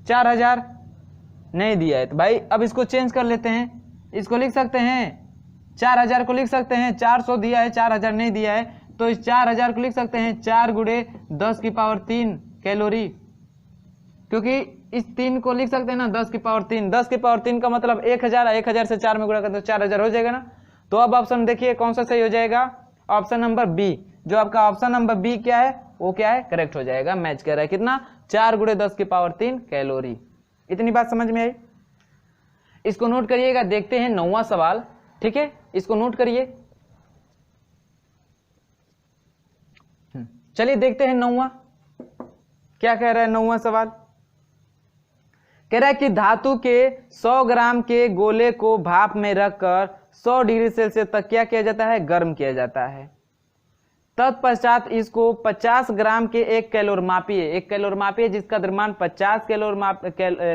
4000 नहीं दिया है, तो भाई अब इसको चेंज कर लेते हैं। इसको लिख सकते हैं 4000 को लिख सकते हैं, 400 दिया है, 4000 नहीं दिया है, तो इस 4000 को लिख सकते हैं 4 गुणे 10 की पावर 3 कैलोरी, क्योंकि इस 3 को लिख सकते हैं ना 10 की पावर 3। 10 की पावर 3 का मतलब 1000, 1000 से 4 में गुणा करते तो 4000 हो जाएगा ना। तो अब ऑप्शन देखिए कौन सा सही हो जाएगा, ऑप्शन नंबर बी। जो आपका ऑप्शन नंबर बी क्या है, वो क्या है, करेक्ट हो जाएगा। मैच कर रहा है कितना, 4 गुणे 10 की पावर 3 कैलोरी। इतनी बात समझ में आई। इसको नोट करिएगा। देखते हैं 9वां सवाल। ठीक है, इसको नोट करिए। चलिए देखते हैं 9वां क्या कह रहा है। 9वां सवाल कह रहा है कि धातु के 100 ग्राम के गोले को भाप में रखकर 100 डिग्री सेल्सियस तक क्या किया जाता है, गर्म किया जाता है। तत्पश्चात इसको 50 ग्राम के 1 कैलोर मापिए। 1 कैलोर मापिए जिसका द्रव्यमान 50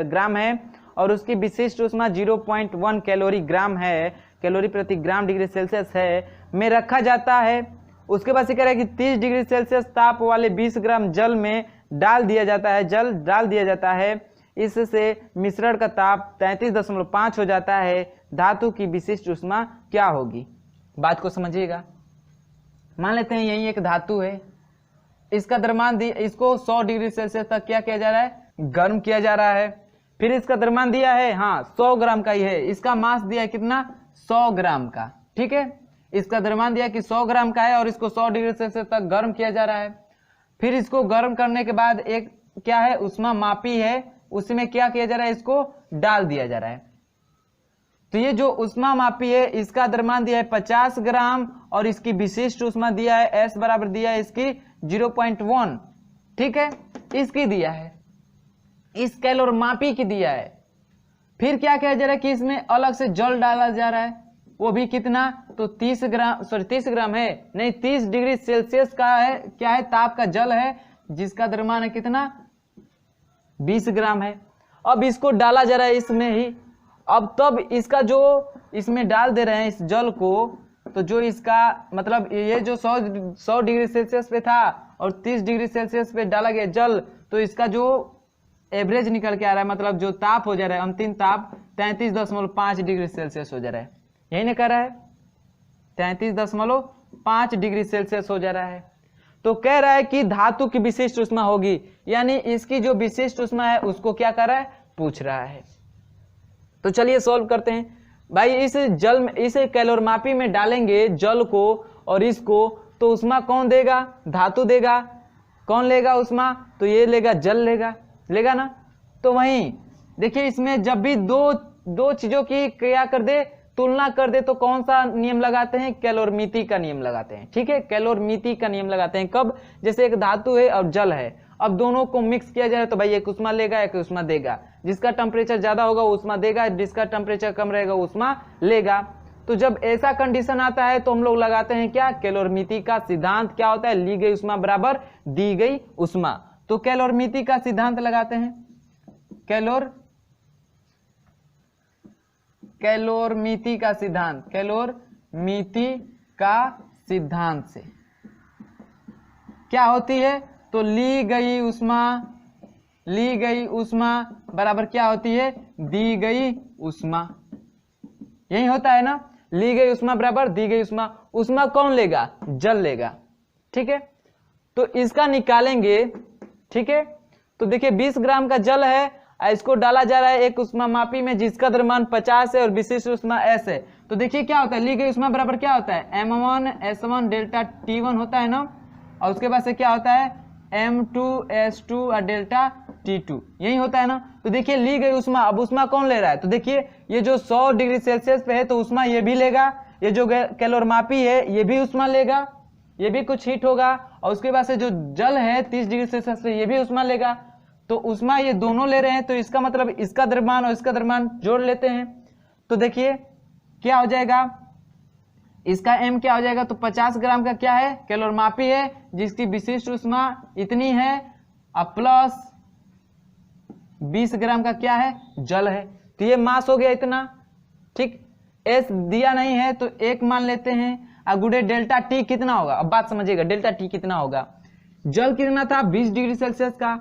ग्राम है और उसकी विशिष्ट ऊष्मा 0.1 कैलोरी ग्राम है, कैलोरी प्रति ग्राम डिग्री सेल्सियस है, में रखा जाता है। उसके बाद से कह रहा है कि 30 डिग्री सेल्सियस ताप वाले 20 ग्राम जल में डाल दिया जाता है, जल डाल दिया जाता है। इससे मिश्रण का ताप 33.5 हो जाता है। धातु की विशिष्ट ऊष्मा क्या होगी। बात को समझिएगा। मान लेते हैं यही एक धातु है, इसका द्रव्यमान इसको 100 डिग्री सेल्सियस तक क्या किया जा रहा है, गर्म किया जा रहा है। फिर इसका द्रव्यमान दिया है, हाँ 100 ग्राम का ही है। इसका मास दिया है कितना, 100 ग्राम का। ठीक है, इसका द्रव्यमान दिया कि 100 ग्राम का है और इसको 100 डिग्री सेल्सियस तक गर्म किया जा रहा है। फिर इसको गर्म करने के बाद एक क्या है, ऊष्मा मापी है, उसमें क्या किया जा रहा है, इसको डाल दिया जा रहा है। तो ये जो ऊष्मा मापी है इसका द्रव्यमान दिया है 50 ग्राम और इसकी विशिष्ट ऊष्मा दिया है S बराबर दिया है इसकी 0.1। ठीक है, इसकी दिया है, इस कैलोर मापी की दिया है। फिर क्या किया जा रहा है कि इसमें अलग से जल डाला जा रहा है, वो भी कितना, तो 30 ग्राम है, नहीं 30 डिग्री सेल्सियस का है, क्या है, ताप का जल है, जिसका द्रव्यमान है कितना, 20 ग्राम है। अब इसको डाला जा रहा है इसमें ही। अब तब इसका जो इसमें डाल दे रहे हैं इस जल को, तो जो इसका मतलब ये जो 100 डिग्री सेल्सियस पे था और 30 डिग्री सेल्सियस पे डाला गया जल, तो इसका जो एवरेज निकल के आ रहा है, मतलब जो ताप हो जा रहा है अंतिम ताप 33.5 डिग्री सेल्सियस हो जा रहा है। यही नहीं कर रहा है, 33.5 डिग्री सेल्सियस हो जा रहा है। तो कह रहा है कि धातु की विशिष्ट ऊष्मा होगी, यानी इसकी जो विशिष्ट ऊष्मा है उसको क्या कर रहा है, पूछ रहा है। तो चलिए सॉल्व करते हैं भाई। इस जल में, इस कैलोरीमापी में डालेंगे जल को और इसको, तो ऊष्मा कौन देगा, धातु देगा। कौन लेगा ऊष्मा, तो ये लेगा, जल लेगा ना। तो वहीं देखिए इसमें जब भी दो चीजों की क्या कर दे, तुलना कर दे, तो कौन सा नियम लगाते हैं, कैलोरीमिति का नियम लगाते हैं। ठीक है, कैलोरीमिति का नियम लगाते हैं। कब, जैसे एक धातु है और जल है, अब दोनों को मिक्स किया जाए तो भाई एक ऊष्मा लेगा एक ऊष्मा देगा। जिसका टेम्परेचर ज्यादा होगा वो ऊष्मा देगा, जिसका टेम्परेचर कम रहेगा वो ऊष्मा लेगा। तो जब ऐसा कंडीशन आता है तो हम लोग लगाते हैं क्या, कैलोरीमिति का सिद्धांत। क्या होता है, ली गई ऊष्मा बराबर दी गई ऊष्मा। तो कैलोरीमिति का सिद्धांत लगाते हैं, कैलोरीमिति का सिद्धांत, कैलोरीमिति का सिद्धांत से क्या होती है, तो ली गई ऊष्मा बराबर क्या होती है, दी गई ऊष्मा। यही होता है ना, ली गई ऊष्मा बराबर दी गई ऊष्मा। ऊष्मा कौन लेगा, जल लेगा। ठीक है, तो इसका निकालेंगे। ठीक है, तो देखिए 20 ग्राम का जल है, इसको डाला जा रहा है एक ऊष्मामापी में जिसका द्रव्यमान 50 है और विशिष्ट ऊष्मा S है। तो देखिए क्या होता है, ली गई ऊष्मा बराबर क्या होता है, M1 S1 डेल्टा T1 होता है ना, और उसके बाद से क्या होता है M2 S2 और डेल्टा T2, यही होता है ना। तो देखिए ली गई ऊष्मा, अब ऊष्मा कौन ले रहा है, तो देखिए ये जो 100 डिग्री सेल्सियस पे है तो ऊष्मा ये भी लेगा, ये जो कैलोरीमापी है ये भी ऊष्मा लेगा, ये भी कुछ हीट होगा, और उसके बाद से जो जल है 30 डिग्री सेल्सियस पे ये भी ऊष्मा लेगा। तो ऊष्मा ये दोनों ले रहे हैं, तो इसका मतलब इसका द्रव्यमान और इसका द्रव्यमान जोड़ लेते हैं। तो देखिए क्या हो जाएगा, इसका m क्या हो जाएगा, तो 50 ग्राम का क्या है, कैलोरीमापी है जिसकी विशिष्ट ऊष्मा इतनी है, और प्लस 20 ग्राम का क्या है, जल है। तो ये मास हो गया इतना। ठीक, S दिया नहीं है तो 1 मान लेते हैं, गुड़े डेल्टा T कितना होगा। अब बात समझिएगा, डेल्टा T कितना होगा, जल कितना था 20 डिग्री सेल्सियस का,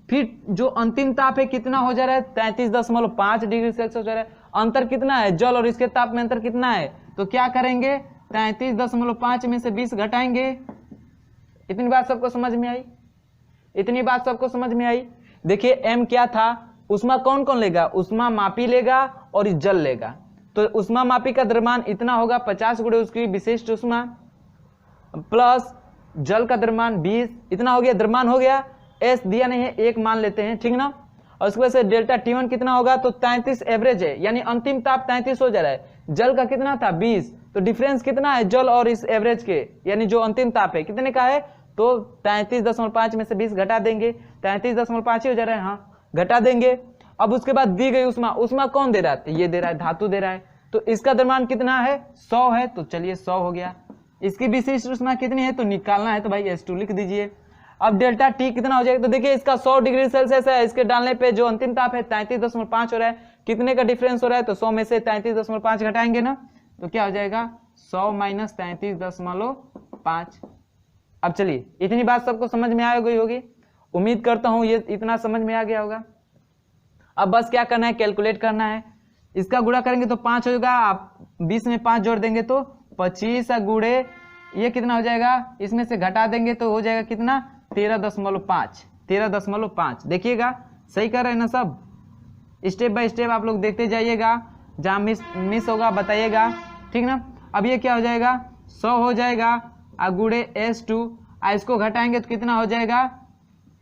फिर जो अंतिम ताप है कितना हो जा रहा है 33.5 डिग्री सेल्सियस हो जा रहा है। अंतर कितना है, जल और इसके ताप में अंतर कितना है, तो क्या करेंगे 33.5 में से 20 घटाएंगे। इतनी बात सबको समझ में आई, इतनी बात सबको समझ में आई। देखिए M क्या था, ऊष्मा कौन कौन लेगा, ऊष्मा मापी लेगा और जल लेगा। तो ऊष्मा मापी का द्रव्यमान इतना होगा 50 गुणे उसकी विशिष्ट ऊष्मा, प्लस जल का द्रव्यमान 20, इतना हो गया, द्रव्यमान हो गया। S दिया नहीं है, 1 मान लेते हैं, ठीक ना। और उसके बाद से डेल्टा T1 कितना होगा, तो 33 एवरेज है, यानी अंतिम ताप 33 हो जा रहा है। जल का कितना था 20, तो डिफरेंस कितना है जल और इस एवरेज के, यानी जो अंतिम ताप है कितने का है, तो 33.5 में से 20 घटा देंगे, 33.5 ही हो जा रहा है, हाँ घटा देंगे। अब उसके बाद दी गई ऊष्मा, ऊष्मा कौन दे रहा है, ये दे रहा है, धातु दे रहा है। तो इसका द्रव्यमान कितना है 100 है, तो चलिए 100 हो गया। इसकी विशिष्ट ऊष्मा कितनी है, तो निकालना है, तो भाई S2 लिख दीजिए। अब डेल्टा T कितना हो जाएगा, तो देखिए इसका 100 डिग्री सेल्सियस है, इसके डालने पे जो अंतिम ताप है 33.5 हो रहा है, कितने का डिफरेंस हो रहा है, तो 100 में से 33.5 घटाएंगे ना, तो क्या हो जाएगा 100 माइनस 33.5। अब चलिए इतनी बात सबको समझ में आ गई होगी, उम्मीद करता हूं ये इतना समझ में आ गया होगा। अब बस क्या करना है, कैलकुलेट करना है। इसका गुणा करेंगे तो 5 होगा, आप 20 में 5 जोड़ देंगे तो 25 गुणे ये कितना हो जाएगा, इसमें से घटा देंगे तो हो जाएगा कितना 13.5। देखिएगा सही कर रहे हैं ना सब, स्टेप बाय स्टेप आप लोग देखते जाइएगा, जहाँ मिस होगा बताइएगा, ठीक ना। अब ये क्या हो जाएगा 100 हो जाएगा, गुणे S2, इसको घटाएंगे तो कितना हो जाएगा,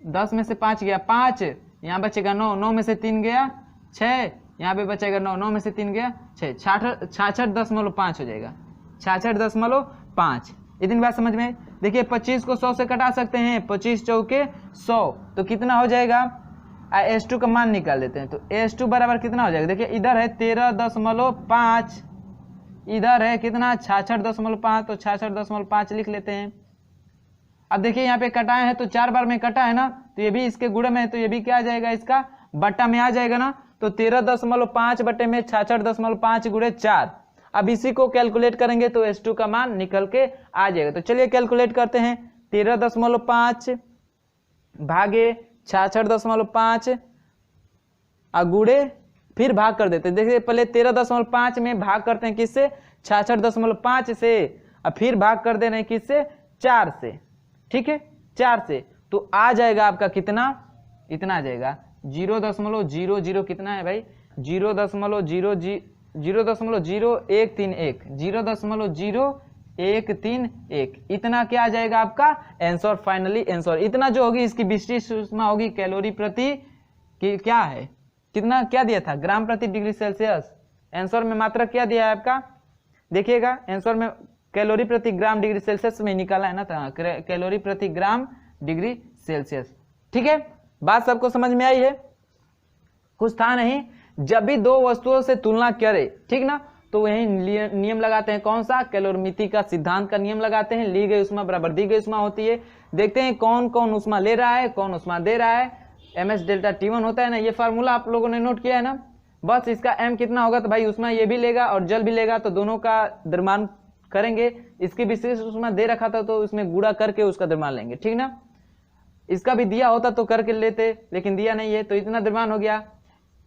10 में से 5 गया 5, यहाँ बचेगा 9, 9 में से 3 गया 6, यहाँ पे बचेगा 9, 9 में से 3 गया 6, 66.5 हो जाएगा, 66.5। इतनी बात समझ में। देखिए 25 को 100 से कटा सकते हैं, 25 चौके 100, तो कितना हो जाएगा, S2 का मान निकाल लेते हैं। तो S2 बराबर कितना हो जाएगा, देखिए इधर है 13.5, इधर है कितना 66.5, तो 66.5 लिख लेते हैं। अब देखिए यहाँ पे कटाए हैं तो 4 बार में कटा है ना, तो ये भी इसके गुणे में है, तो ये भी क्या आ जाएगा, इसका बट्टा में आ जाएगा ना। तो 13.5 बट्टे में 66.5 गुणे 4। अब इसी को कैलकुलेट करेंगे तो S2 का मान निकल के आ जाएगा। तो चलिए कैलकुलेट करते हैं, 13.5 भागे 66.5 और गुड़े फिर भाग कर देते हैं। देखिए पहले 13.5 में भाग करते हैं किससे, 66.5 से, और फिर भाग कर दे रहे हैं किससे, 4 से। ठीक है, 4 से, तो आ जाएगा आपका कितना, इतना आ जाएगा 0.00 कितना है भाई, 0.0131, 0.0131, इतना क्या आ जाएगा आपका आंसर, फाइनली आंसर। इतना जो होगी इसकी विशिष्ट ऊष्मा होगी कैलोरी प्रति क्या है, कितना क्या दिया था, ग्राम प्रति डिग्री सेल्सियस। आंसर में मात्रा क्या दिया है आपका, देखिएगा आंसर में कैलोरी प्रति ग्राम डिग्री सेल्सियस में निकाला है ना, कैलोरी प्रति ग्राम डिग्री सेल्सियस। ठीक है, बात सबको समझ में आई है, कुछ था नहीं। जब भी दो वस्तुओं से तुलना करे, ठीक ना, तो वही नियम लगाते हैं, कौन सा, कैलोरीमिति का सिद्धांत का नियम लगाते हैं। ली गई उष्मा बराबर दी गई उष्मा होती है। देखते हैं कौन कौन उष्मा ले रहा है, कौन उष्मा दे रहा है। ms डेल्टा T1 होता है ना, ये फार्मूला आप लोगों ने नोट किया है ना। बस इसका m कितना होगा, तो भाई उष्मा ये भी लेगा और जल भी लेगा, तो दोनों का द्रव्यमान करेंगे। इसकी विशेष उष्मा दे रखा था तो इसमें गुणा करके उसका द्रव्यमान लेंगे, ठीक ना। इसका भी दिया होता तो करके लेते, लेकिन दिया नहीं है, तो इतना द्रव्यमान हो गया।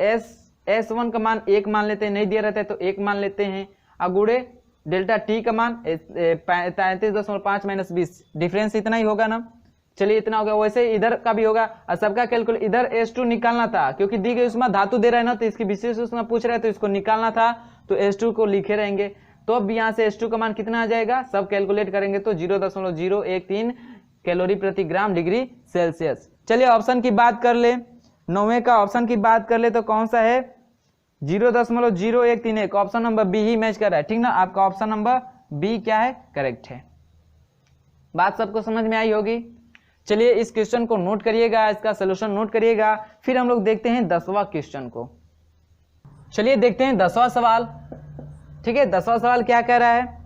S1 का मान 1 मान लेते हैं, नहीं दिया रहता है तो 1 मान लेते हैं। अब गुणे डेल्टा T का मान 33.5 - 20, डिफरेंस इतना ही होगा ना। चलिए इतना हो गया। वैसे इधर का भी होगा और सबका कैलकुलेट, इधर S2 निकालना था क्योंकि दी गई उष्मा धातु दे रहा है ना, तो इसकी विशेष उष्मा पूछ रहा है तो इसको निकालना था, तो S2 को लिखे रहेंगे। तो अब यहाँ से S2 का मान कितना आ जाएगा, सब कैलकुलेट करेंगे तो 0.013 कैलोरी प्रति ग्राम डिग्री सेल्सियस। चलिए ऑप्शन की बात कर ले, 9वें का ऑप्शन की बात कर ले तो कौन सा है, 0.0131, ऑप्शन नंबर बी ही मैच कर रहा है, ठीक ना। आपका ऑप्शन नंबर बी क्या है, करेक्ट है। बात सबको समझ में आई होगी। चलिए इस क्वेश्चन को नोट करिएगा, इसका सोल्यूशन नोट करिएगा, फिर हम लोग देखते हैं 10वां क्वेश्चन को। चलिए देखते हैं 10वां सवाल। ठीक है, 10वां सवाल क्या कह रहा है,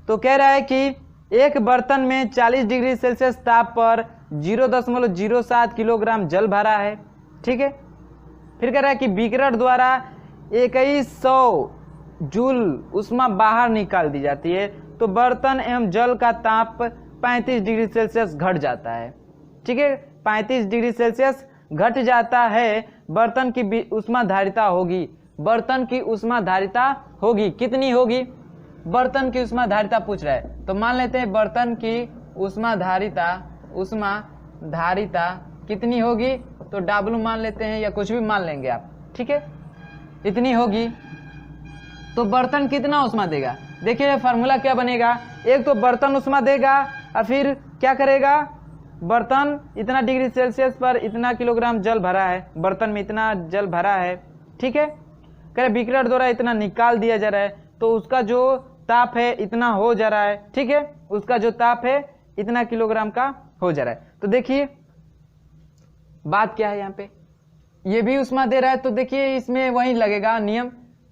तो कह रहा है कि एक बर्तन में 40 डिग्री सेल्सियस ताप पर 0.07 किलोग्राम जल भरा है। ठीक है, फिर कह रहा है कि बीकरर द्वारा 2100 जूल उष्मा बाहर निकाल दी जाती है, तो बर्तन एवं जल का ताप 35 डिग्री सेल्सियस घट जाता है। ठीक है, 35 डिग्री सेल्सियस घट जाता है, बर्तन की उष्मा धारिता होगी, बर्तन की उष्मा धारिता होगी, कितनी होगी, बर्तन की उष्मा धारिता पूछ रहा है, तो मान लेते हैं बर्तन की उष्मा धारिता कितनी होगी, तो W मान लेते हैं या कुछ भी मान लेंगे आप। ठीक है, इतनी होगी, तो बर्तन कितना उष्मा देगा। देखिए फार्मूला क्या बनेगा, एक तो बर्तन उष्मा देगा और फिर क्या करेगा, बर्तन इतना डिग्री सेल्सियस पर इतना किलोग्राम जल भरा है, बर्तन में इतना जल भरा है। ठीक है, कह रहे बीकरर द्वारा इतना निकाल दिया जा रहा है, तो उसका जो ताप है इतना हो जा रहा है। ठीक है, उसका जो ताप है इतना किलोग्राम का हो जा रहा है। तो देखिए बात क्या है, यहाँ पे ये भी उष्मा दे रहा है, तो देखिए इसमें वही लगेगा नियम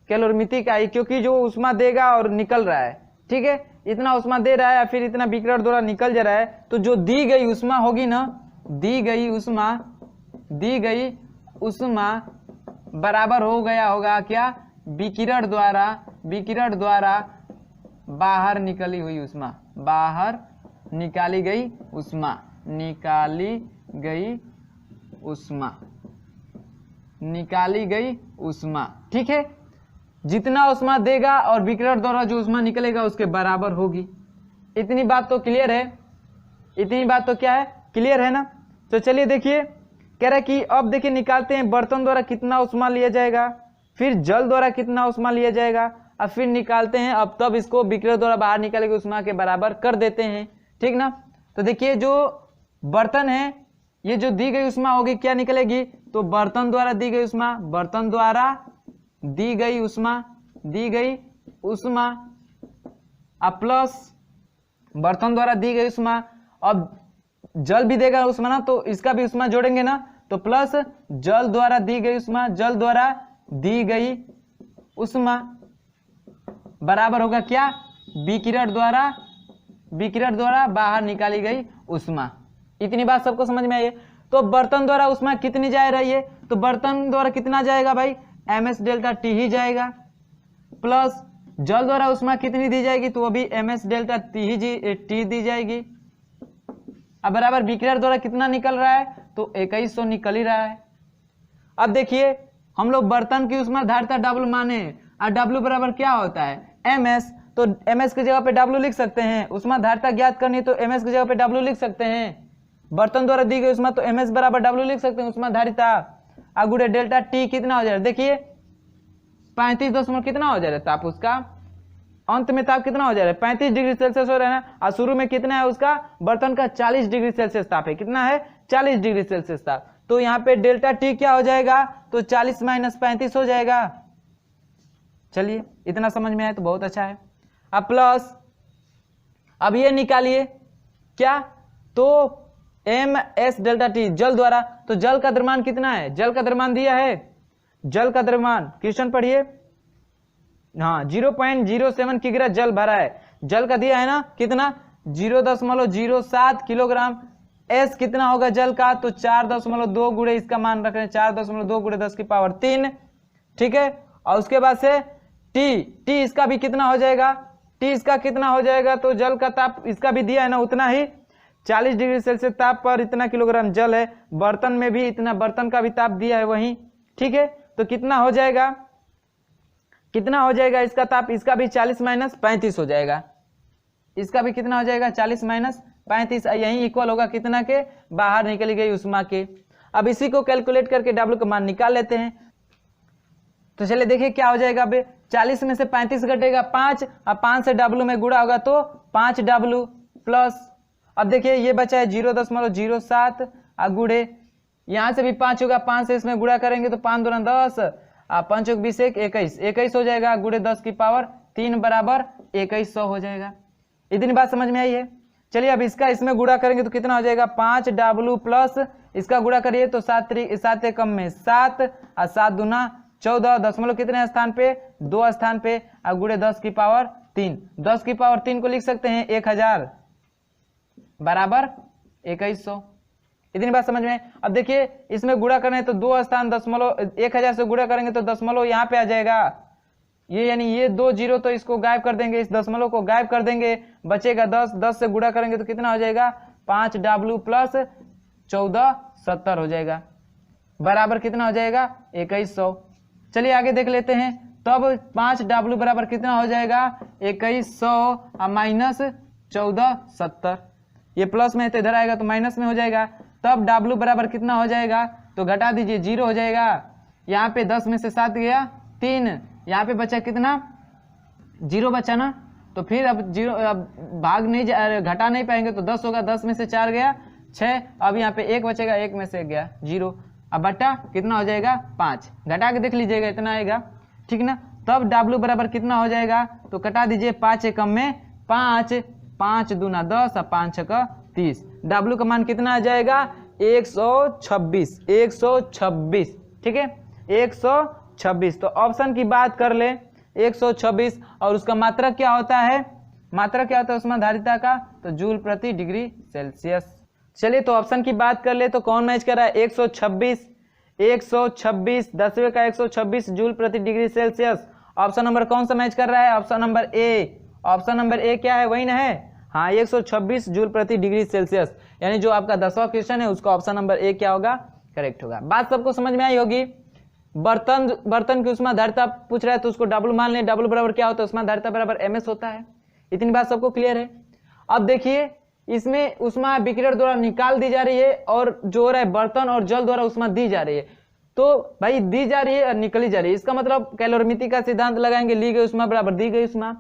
कैलोरीमिति का ही, क्योंकि जो उष्मा देगा और निकल रहा है, ठीक है, इतना उष्मा दे रहा है फिर इतना बीकरर द्वारा निकल जा रहा है, तो जो दी गई उष्मा होगी ना, दी गई उष्मा बराबर हो गया होगा क्या, बीकरर द्वारा बाहर निकली हुई उष्मा, बाहर निकाली गई उष्मा। ठीक है, जितना उष्मा देगा और बीकरर द्वारा जो उष्मा निकलेगा उसके बराबर होगी। इतनी बात तो क्लियर है, इतनी बात तो क्या है, क्लियर है ना। तो चलिए देखिए, कह रहा है कि अब देखिए निकालते हैं बर्तन द्वारा कितना उष्मा लिया जाएगा, फिर जल द्वारा कितना उष्मा लिया जाएगा, और फिर निकालते हैं, अब तब इसको बीकरर द्वारा बाहर निकाले गई उष्मा के बराबर कर देते हैं। ठीक ना, तो देखिए जो बर्तन है, ये जो दी गई उष्मा होगी क्या निकलेगी, तो बर्तन द्वारा दी गई उष्मा, बर्तन द्वारा दी गई उष्मा अब प्लस बर्तन द्वारा दी गई उष्मा, अब जल भी देगा उष्मा ना, तो इसका भी उष्मा जोड़ेंगे ना, तो प्लस जल द्वारा दी गई उष्मा बराबर होगा क्या, बीकरर द्वारा बाहर निकाली गई उष्मा। इतनी बात सबको समझ में आई है। तो बर्तन द्वारा उष्मा कितनी जा रही है, तो बर्तन द्वारा कितना जाएगा भाई, ms डेल्टा T ही जाएगा, प्लस जल द्वारा उष्मा कितनी दी जाएगी, तो वो भी ms डेल्टा T दी जाएगी। अब बराबर बीकरर द्वारा कितना निकल रहा है, तो 2100 निकल ही रहा है। अब देखिए हम लोग बर्तन की उष्मा धारिता W माने, और W बराबर क्या होता है ms, तो ms की जगह पे W लिख सकते हैं। उष्मा धारिता ज्ञात करनी तो ms की जगह पे W लिख सकते हैं। बर्तन द्वारा दी गई उष्मा तो ms बराबर W लिख सकते हैं उष्मा धारिता। गुड़े डेल्टा T कितना हो जाएगा, देखिए 35 कितना हो जाएगा ताप, उसका अंत में ताप कितना हो जा रहा है 35 डिग्री सेल्सियस हो रहा है ना, और शुरू में कितना है उसका बर्तन का 40 डिग्री सेल्सियस ताप है, कितना है 40 डिग्री सेल्सियस ताप। तो यहाँ पे डेल्टा टी क्या हो जाएगा, तो 40 - 35 हो जाएगा। चलिए इतना समझ में आया तो बहुत अच्छा है। अब प्लस, अब ये निकालिए क्या, तो ms डेल्टा टी जल द्वारा, तो जल का द्रव्यमान कितना है, जल का द्रव्यमान दिया है, जल का द्रव्यमान क्वेश्चन पढ़िए, हाँ 0.07 किग्रा जल भरा है, जल का दिया है ना कितना 0.07 किलोग्राम। एस कितना होगा जल का, तो 4.2 गुणे इसका मान रख रहे हैं 4.2 गुणे 10 की पावर 3, ठीक है। और उसके बाद से टी इसका भी कितना हो जाएगा, टी इसका कितना हो जाएगा, तो जल का ताप इसका भी दिया है ना उतना ही 40 डिग्री सेल्सियस ताप पर इतना किलोग्राम जल है, बर्तन में भी इतना, बर्तन का भी ताप दिया है वही, ठीक है। तो कितना हो जाएगा, कितना हो जाएगा इसका ताप, इसका भी 40 - 35 हो जाएगा, इसका भी कितना हो जाएगा 40 - 35, यही इक्वल होगा कितना के, बाहर निकली गई उष्मा के। अब इसी को कैलकुलेट करके W का मान निकाल लेते हैं। तो चलिए देखिए क्या हो जाएगा, अब 40 में से 35 घटेगा 5, और 5 से W में गुणा होगा तो 5W प्लस, अब देखिए ये बचा है 0.07 और गुणे, यहाँ से भी 5 होगा, 5 से इसमें गुणा करेंगे तो 5 दूना 10, 5 × 20 = 21 हो जाएगा, गुणे 10 की पावर 3 बराबर 2100 हो जाएगा। इतनी बात समझ में आई है। चलिए अब इसका इसमें गुणा करेंगे तो कितना हो जाएगा 5W प्लस, इसका गुणा करिए तो 7 एकम में 7, और 7 दूना 14, दशमलव कितने स्थान पे 2 स्थान पे, और गुणे 10 की पावर 3, 10 की पावर 3 को लिख सकते हैं 1000 बराबर 2100। इतनी बात समझ में। अब देखिए इसमें गुणा करें तो 2 स्थान दशमलव 1000 से गुणा करेंगे तो दशमलव यहाँ पे आ जाएगा, ये यानी ये 2 0 तो इसको गायब कर देंगे, इस दशमलव को गायब कर देंगे, बचेगा 10, 10 से गुणा करेंगे तो कितना हो जाएगा 5W प्लस 14 70 हो जाएगा, बराबर कितना हो जाएगा 2100। चलिए आगे देख लेते हैं। तब 5W बराबर कितना हो जाएगा 2100 माइनस 14 70, ये प्लस में तो इधर आएगा तो माइनस में हो जाएगा। तब W बराबर कितना हो जाएगा, तो घटा दीजिए 0 हो जाएगा, यहाँ पे 10 में से 7 गया 3, यहाँ पे बचा कितना 0 बचा ना, तो फिर अब 0 अब भाग नहीं घटा नहीं पाएंगे तो 10 होगा, 10 में से 4 गया 6, अब यहाँ पे 1 बचेगा, 1 में से गया 0, अब बट्टा कितना हो जाएगा 5, घटा के देख लीजिएगा इतना आएगा, ठीक ना। तब W बराबर कितना हो जाएगा, तो कटा दीजिए 5 एकम में 5, 5 दूना 10 और 5 छक्का 30, W का मान कितना आ जाएगा 126, ठीक है 126। तो ऑप्शन की बात कर ले 126, और उसका मात्रक क्या होता है, मात्रक क्या होता है उष्मा धारिता का, तो जूल प्रति डिग्री सेल्सियस। चलिए तो ऑप्शन की बात कर ले तो कौन मैच कर रहा है 126, 10वें का 126 जूल प्रति डिग्री सेल्सियस। ऑप्शन नंबर कौन सा मैच कर रहा है, option number A, option number A क्या है वही ना है, हाँ 126 जूल प्रति डिग्री सेल्सियस, यानी जो आपका 10वां क्वेश्चन है उसका ऑप्शन नंबर ए क्या होगा, करेक्ट होगा। बात सबको समझ में आई होगी। बर्तन की उष्मा धारिता पूछ रहा है तो उसको W मान लें, W बराबर क्या होता है उष्मा धारिता बराबर ms होता है। इतनी बात सबको क्लियर है। अब देखिए इसमें उष्मा विकिरण द्वारा निकाल दी जा रही है, और जो हो रहा है बर्तन और जल द्वारा उष्मा दी जा रही है, तो भाई दी जा रही है और निकली जा रही है, इसका मतलब कैलोरीमिति का सिद्धांत लगाएंगे, ली गई उष्मा बराबर दी गई उष्मा।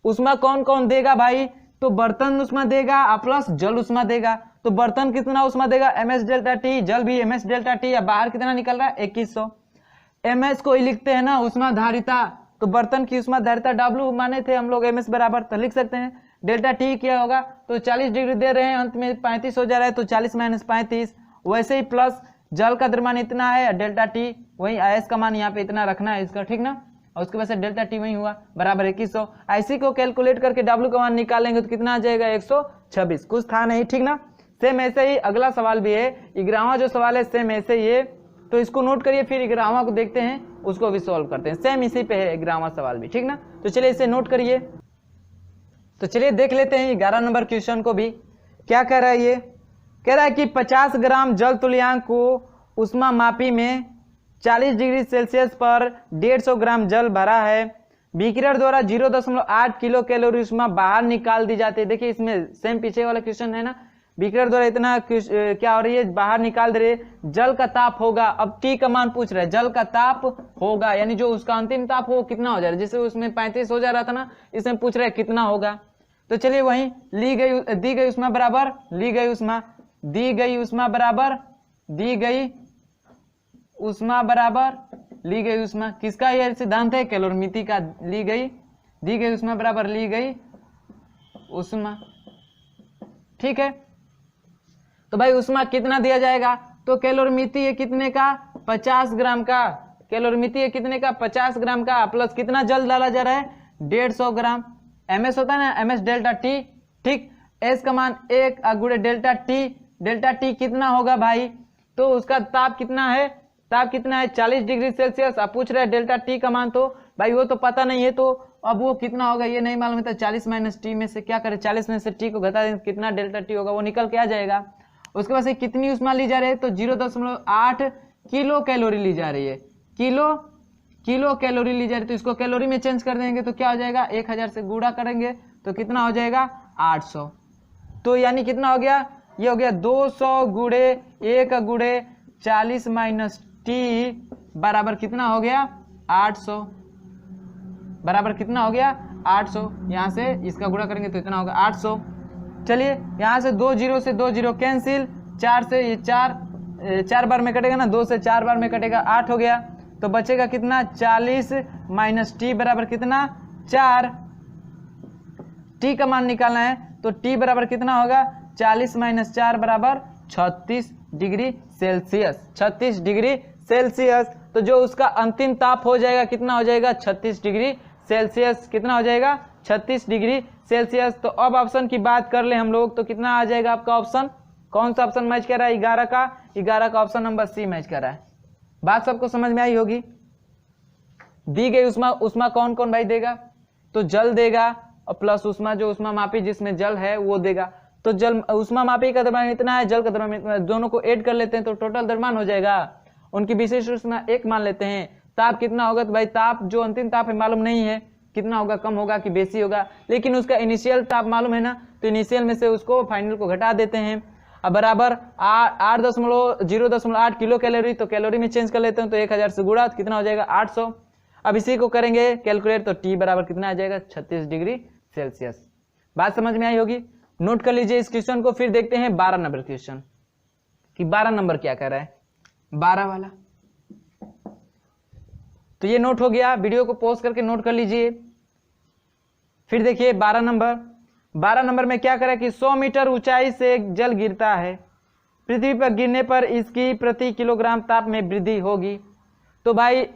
उष्मा कौन कौन देगा भाई, तो बर्तन उष्मा देगा प्लस जल उष्मा देगा। तो बर्तन कितना उष्मा देगा ms डेल्टा टी, जल भी ms डेल्टा टी, या बाहर कितना निकल रहा है 2100। ms को ही लिखते हैं ना उष्मा धारिता, तो बर्तन की उष्मा धारिता W माने थे हम लोग ms बराबर, तो लिख सकते हैं डेल्टा टी क्या होगा, तो 40 डिग्री दे रहे हैं, अंत में 35 हो जा रहा है तो 40 - 35, वैसे ही प्लस जल का द्रव्यमान इतना है, डेल्टा टी वही आयस का मान यहाँ पे इतना रखना है इसका, ठीक ना, और उसके बाद से डेल्टा टी वही हुआ बराबर 2100। ऐसी को कैलकुलेट करके W का मान निकालेंगे तो कितना आ जाएगा 126, कुछ था नहीं, ठीक ना। सेम ऐसे ही अगला सवाल भी है, 11वां जो सवाल है सेम ऐसे ही है, तो इसको नोट करिए, फिर 11वां को देखते हैं, उसको भी सॉल्व करते हैं, सेम इसी पे है 11वां सवाल भी, ठीक ना। तो चलिए इसे नोट करिए। तो चलिए देख लेते हैं 11 नंबर क्वेश्चन को भी, क्या कह रहा है ये, कह रहा है कि 50 ग्राम जल तुल्यांक को उष्मा मापी में 40 डिग्री सेल्सियस पर 150 ग्राम जल भरा है। विकिरण द्वारा 0.8 किलो कैलोरी ऊष्मा बाहर निकाल दी जाती है। देखिए इसमें सेम पीछे वाला क्वेश्चन है ना, विकिरण द्वारा इतना क्या हो रही है, बाहर निकाल दे रही है। जल का ताप होगा, अब टी का मान पूछ रहा है, जल का ताप होगा यानी जो उसका अंतिम ताप हो कितना हो जा रहा है, जैसे उसमें 35 हो जा रहा था ना, इसमें पूछ रहा है कितना होगा। तो चलिए वहीं दी गई उष्मा बराबर ली गई उष्मा, दी गई उष्मा बराबर दी गई उष्मा बराबर ली गई उष्मा, किसका यह सिद्धांत है, कैलोरीमिति का। ली गई उष्मा बराबर ली गई उष्मा, ठीक है। तो भाई उष्मा कितना दिया जाएगा, तो कैलोरीमिति है कितने का, 50 ग्राम का। कैलोरीमिति है कितने का, 50 ग्राम का, प्लस कितना जल डाला जा रहा है, 150 ग्राम। ms होता है ना, ms डेल्टा टी, ठीक। s का मान 1 गुणे डेल्टा टी कितना होगा भाई, तो उसका ताप कितना है, 40 डिग्री सेल्सियस। आप पूछ रहे हैं डेल्टा टी का मान, तो भाई वो तो पता नहीं है, तो अब वो कितना होगा ये नहीं मालूम है, तो 40 माइनस टी में से क्या करें, 40 में से टी को घटा दें, कितना डेल्टा टी होगा वो निकल के आ जाएगा। उसके बाद से कितनी उष्मा ली जा रही है, तो 0.8 किलो कैलोरी ली जा रही है। किलो कैलोरी ली जा रही है, तो इसको कैलोरी में चेंज कर देंगे तो क्या हो जाएगा, 1000 से गुणा करेंगे तो कितना हो जाएगा, 800। तो यानी कितना हो गया, ये हो गया 200 गुणे 1 गुणे 40 माइनस टी बराबर कितना हो गया, 800 बराबर कितना हो गया, 800। यहाँ से इसका गुणा करेंगे तो इतना होगा 800। चलिए यहाँ से 2 जीरो से 2 जीरो कैंसिल, 4 से ये 4 बार में कटेगा ना, 2 से 4 बार में कटेगा, 8 हो गया। तो बचेगा कितना, 40 माइनस टी बराबर कितना, 4। टी का मान निकालना है, तो टी बराबर कितना होगा, 40 माइनस 4 बराबर 36 डिग्री सेल्सियस। 36 degree Celsius. तो जो उसका अंतिम ताप हो जाएगा कितना हो जाएगा, 36 डिग्री सेल्सियस। कितना हो जाएगा, 36 डिग्री सेल्सियस। तो अब ऑप्शन की बात कर ले हम लोग, तो कितना आ जाएगा आपका ऑप्शन, कौन सा ऑप्शन मैच कर रहा है, 11 का ऑप्शन नंबर सी मैच कर रहा है। बात सबको समझ में आई होगी। दी गई उष्मा कौन कौन भाई देगा, तो जल देगा और प्लस उष्मा जो उष्मा मापी जिसमें जल है वो देगा। तो जल उष्मा मापी का द्रव्यमान इतना है, जल का द्रव्यमान इतना, दोनों को ऐड कर लेते हैं तो टोटल द्रव्यमान हो जाएगा। उनकी विशेष उष्मा 1 मान लेते हैं। ताप कितना होगा, तो भाई ताप जो अंतिम ताप है मालूम नहीं है कितना होगा, कम होगा कि बेसी होगा, लेकिन उसका इनिशियल ताप मालूम है ना, तो इनिशियल में से उसको फाइनल को घटा देते हैं। अब बराबर 0.8 किलो कैलोरी, तो कैलोरी में चेंज कर लेते हैं तो 1000 से गुणा, तो कितना हो जाएगा 800। अब इसी को करेंगे कैलकुलेट, तो टी बराबर कितना आ जाएगा, 36 डिग्री सेल्सियस। बात समझ में आई होगी। नोट कर लीजिए इस क्वेश्चन को। फिर देखते हैं 12 नंबर क्वेश्चन कि 12 नंबर क्या कर रहा है, 12 वाला। तो ये नोट हो गया, वीडियो को पॉज करके नोट कर लीजिए। फिर देखिए 12 नंबर में क्या करें कि 100 मीटर ऊंचाई से जल गिरता है, पृथ्वी पर गिरने पर इसकी प्रति किलोग्राम ताप में वृद्धि होगी। तो भाई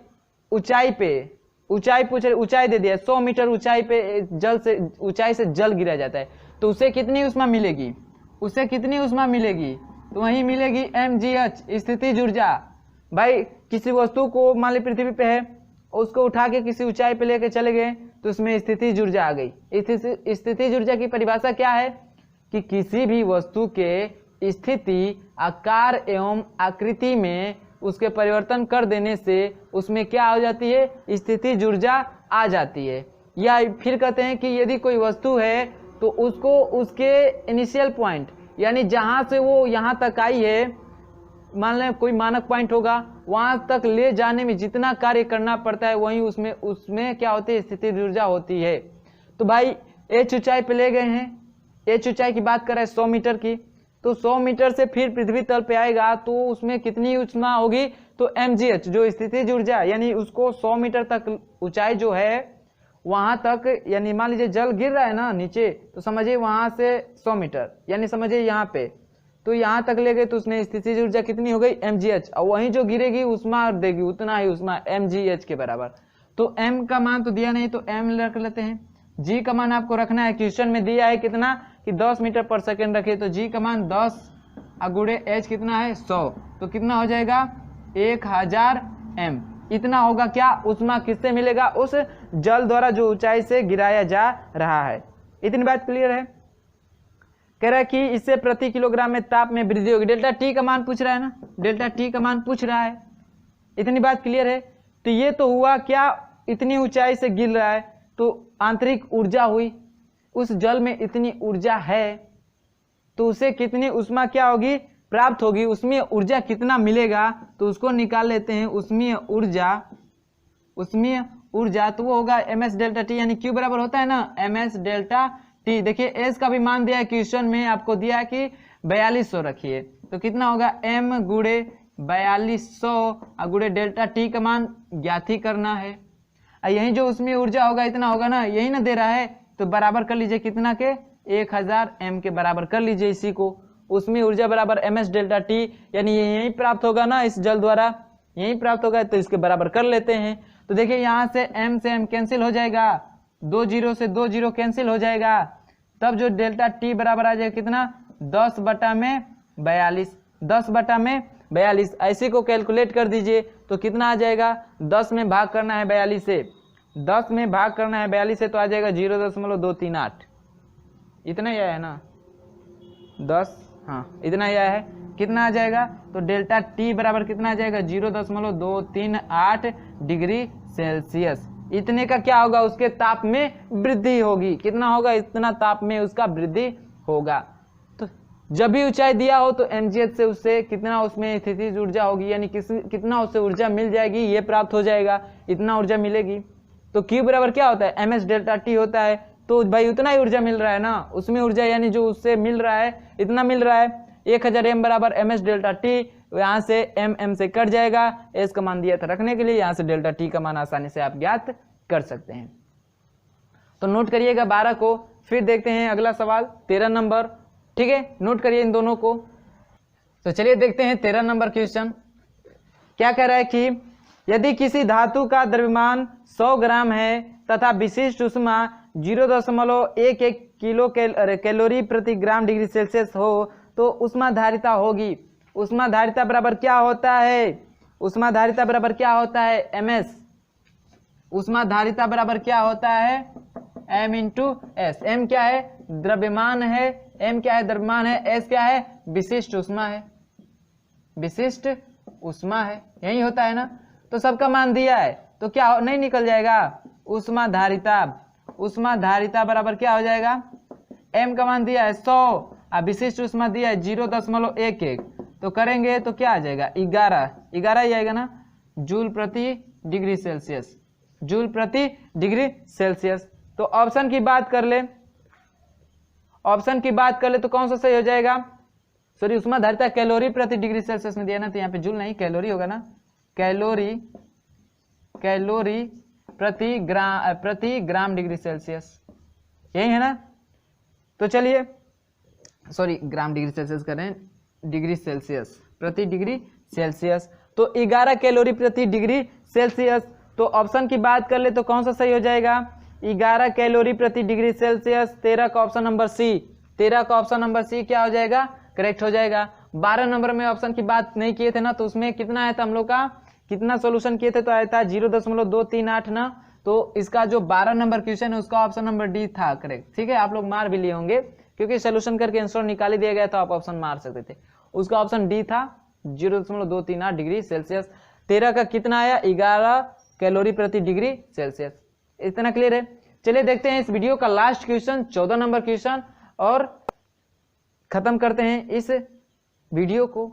ऊंचाई पूछ रहे, ऊंचाई दे दिया, 100 मीटर ऊंचाई पे ऊंचाई से जल गिरा जाता है, तो उसे कितनी उष्मा मिलेगी, तो वही मिलेगी mgh, स्थितिज ऊर्जा। भाई किसी वस्तु को मान ली पृथ्वी पे है, उसको उठा के किसी ऊंचाई पे लेके चले गए तो उसमें स्थितिज ऊर्जा आ गई। स्थितिज ऊर्जा की परिभाषा क्या है कि किसी भी वस्तु के स्थिति, आकार एवं आकृति में उसके परिवर्तन कर देने से उसमें क्या हो जाती है, स्थितिज ऊर्जा आ जाती है। या फिर कहते हैं कि यदि कोई वस्तु है तो उसको उसके इनिशियल पॉइंट यानी जहां से वो यहाँ तक आई है, मान लें कोई मानक पॉइंट होगा, वहां तक ले जाने में जितना कार्य करना पड़ता है वहीं उसमें क्या होती है, स्थितिज ऊर्जा होती है। तो भाई h ऊंचाई पे ले गए हैं, h ऊंचाई की बात कर रहे हैं 100 मीटर की, तो 100 मीटर से फिर पृथ्वी तल पे आएगा तो उसमें कितनी उष्मा होगी, तो mgh जो स्थितिज ऊर्जा, यानी उसको 100 मीटर तक ऊंचाई जो है वहां तक, यानी मान लीजिए जल गिर रहा है ना नीचे, तो समझिए वहां से 100 मीटर यानी समझिए यहाँ पे, तो यहाँ तक ले गए तो उसने स्थितिज ऊर्जा कितनी हो गई, mgh, और वहीं जो गिरेगी उष्मा देगी उतना ही उष्मा mgh के बराबर। तो m का मान तो दिया नहीं तो m रख लेते हैं, g का मान आपको रखना है, क्वेश्चन में दिया है कितना कि 10 मीटर पर सेकेंड रखे, तो g का मान 10 गुणे h कितना है 100, तो कितना हो जाएगा 1000 m। इतना होगा क्या उष्मा, किससे मिलेगा, उस जल द्वारा जो ऊंचाई से गिराया जा रहा है। इतनी बात क्लियर है। कह रहा है कि इससे प्रति किलोग्राम में ताप में वृद्धि होगी। डेल्टा टी का मान पूछ रहा है ना, डेल्टा टी का मान पूछ रहा है, इतनी बात क्लियर है। तो ये तो हुआ क्या, इतनी ऊंचाई से गिर रहा है तो आंतरिक ऊर्जा हुई, उस जल में इतनी ऊर्जा है तो उसे कितनी ऊष्मा क्या होगी, प्राप्त होगी, उसमें ऊर्जा कितना मिलेगा तो उसको निकाल लेते हैं। उसमें ऊर्जा तो वो होगा ms डेल्टा टी, यानी Q बराबर होता है ना ms डेल्टा टी। देखिए S का भी मान दिया है क्वेश्चन में, आपको दिया है कि 4200 रखिए, तो कितना होगा m गुणे 4200 गुणे डेल्टा टी का मान ज्ञात ही करना है। यही जो उसमें ऊर्जा होगा इतना होगा ना, यही ना दे रहा है, तो बराबर कर लीजिए कितना के 1000 m के बराबर कर लीजिए इसी को। उसमें ऊर्जा बराबर ms डेल्टा टी, यानी यही प्राप्त होगा ना इस जल द्वारा, यही प्राप्त होगा, तो इसके बराबर कर लेते हैं। तो देखिए यहाँ से m कैंसिल हो जाएगा, 2 0 से 2 0 कैंसिल हो जाएगा, तब जो डेल्टा टी बराबर आ जाएगा कितना 10/42, 10/42। ऐसे को कैलकुलेट कर दीजिए तो कितना आ जाएगा, 10 में भाग करना है 42 से, 10 में भाग करना है 42 से, तो आ जाएगा 0.238। इतना ही आया है ना 10, हाँ इतना ही आया है। कितना आ जाएगा, तो डेल्टा टी बराबर कितना आ जाएगा 0.238 डिग्री सेल्सियस। इतने का क्या होगा, उसके ताप में वृद्धि होगी। कितना होगा, इतना ताप में उसका वृद्धि होगा। तो जब भी ऊंचाई दिया हो तो mgh से उससे कितना उसमें स्थितिज ऊर्जा होगी, यानी कितना उससे ऊर्जा मिल जाएगी, ये प्राप्त हो जाएगा, इतना ऊर्जा मिलेगी। तो Q बराबर क्या होता है ms डेल्टा टी होता है, तो भाई उतना ही ऊर्जा मिल रहा है ना, उसमें ऊर्जा यानी जो उससे मिल रहा है इतना मिल रहा है। 1000 m बराबर ms डेल्टा टी, यहाँ से m से कट जाएगा, s का मान दिया था रखने के लिए, यहाँ से डेल्टा टी का मान आसानी से आप ज्ञात कर सकते हैं। तो नोट करिएगा 12 को। फिर देखते हैं अगला सवाल 13 नंबर, ठीक है, नोट करिए इन दोनों को। तो चलिए देखते हैं 13 नंबर क्वेश्चन क्या कह रहा है कि यदि किसी धातु का द्रव्यमान 100 ग्राम है तथा विशिष्ट ऊष्मा 0.11 किलो कैलोरी प्रति ग्राम डिग्री सेल्सियस हो तो ऊष्माधारिता होगी। ऊष्माधारिता बराबर क्या होता है, ऊष्माधारिता बराबर क्या होता है ms, ऊष्माधारिता बराबर क्या होता है m इंटू एस। m क्या है, द्रव्यमान है, m क्या है, द्रव्यमान है, s क्या है, विशिष्ट ऊष्मा है, विशिष्ट ऊष्मा है, यही होता है ना। तो सबका मान दिया है तो क्या नहीं निकल जाएगा, ऊष्माधारिता, ऊष्माधारिता बराबर क्या हो जाएगा, m का मान दिया है 100 और विशिष्ट ऊष्मा दिया है 0.11, तो करेंगे तो क्या आ जाएगा 11 ही आएगा ना, जूल प्रति डिग्री सेल्सियस, जूल प्रति डिग्री सेल्सियस। तो ऑप्शन की बात कर ले, ऑप्शन की बात कर ले तो कौन सा सही हो जाएगा, सॉरी ऊष्माधारिता कैलोरी प्रति डिग्री सेल्सियस में दिया ना, तो यहाँ पे जूल नहीं कैलोरी होगा ना, कैलोरी, कैलोरी प्रति ग्राम डिग्री सेल्सियस, यही है ना। तो चलिए सॉरी ग्राम डिग्री सेल्सियस करें, डिग्री सेल्सियस प्रति डिग्री सेल्सियस, तो 11 कैलोरी प्रति डिग्री सेल्सियस। तो ऑप्शन की बात कर ले तो कौन सा सही हो जाएगा, 11 कैलोरी प्रति डिग्री सेल्सियस। 13 का ऑप्शन नंबर सी, 13 का ऑप्शन नंबर सी क्या हो जाएगा, करेक्ट हो जाएगा। 12 नंबर में ऑप्शन की बात नहीं किए थे ना, तो उसमें कितना आया था हम लोग का, कितना सोल्यूशन किए थे, तो आया था 0.238 ना। तो इसका जो 12 नंबर क्वेश्चन है उसका ऑप्शन नंबर डी था करेक्ट, ठीक है। आप लोग मार भी लिए होंगे क्योंकि सोल्यूशन करके आंसर निकाल दिया गया, तो आप ऑप्शन मार सकते थे। उसका ऑप्शन डी था 0.238 डिग्री सेल्सियस। 13 का कितना आया, 11 कैलोरी प्रति डिग्री सेल्सियस। इतना क्लियर है। चलिए देखते हैं इस वीडियो का लास्ट क्वेश्चन, 14 नंबर क्वेश्चन, और खत्म करते हैं इस वीडियो को।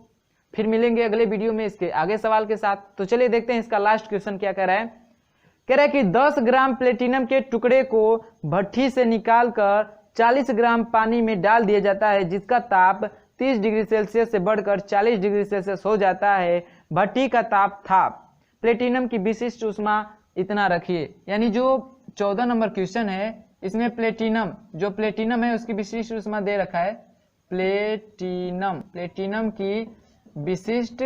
फिर मिलेंगे अगले वीडियो में इसके आगे सवाल के साथ। तो चलिए देखते हैं इसका लास्ट क्वेश्चन क्या कह रहा है। कह रहा है कि 10 ग्राम प्लेटिनम के टुकड़े को भट्ठी से निकालकर 40 ग्राम पानी में डाल दिया जाता है, जिसका ताप 30 डिग्री सेल्सियस से बढ़कर 40 डिग्री सेल्सियस हो जाता है। भट्टी का ताप था, प्लेटिनम की विशिष्ट ऊष्मा इतना रखिए। यानी जो 14 नंबर क्वेश्चन है इसमें प्लेटिनम, जो प्लेटिनम है उसकी विशिष्ट ऊष्मा दे रखा है, प्लेटिनम, प्लेटिनम की विशिष्ट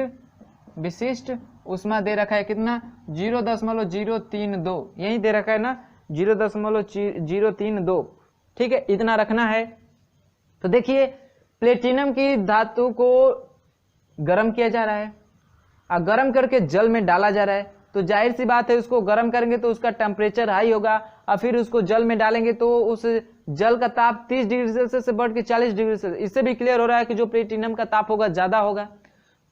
ऊष्मा दे रखा है कितना, 0.032, यही दे रखा है ना 0.032, ठीक है, इतना रखना है। तो देखिए प्लेटिनम की धातु को गर्म किया जा रहा है और गर्म करके जल में डाला जा रहा है, तो जाहिर सी बात है उसको गर्म करेंगे तो उसका टेम्परेचर हाई होगा और फिर उसको जल में डालेंगे तो उस जल का ताप 30 डिग्री सेल्सियस से बढ़ के 40 डिग्री सेल्सियस। इससे भी क्लियर हो रहा है कि जो प्लेटिनम का ताप होगा ज्यादा होगा,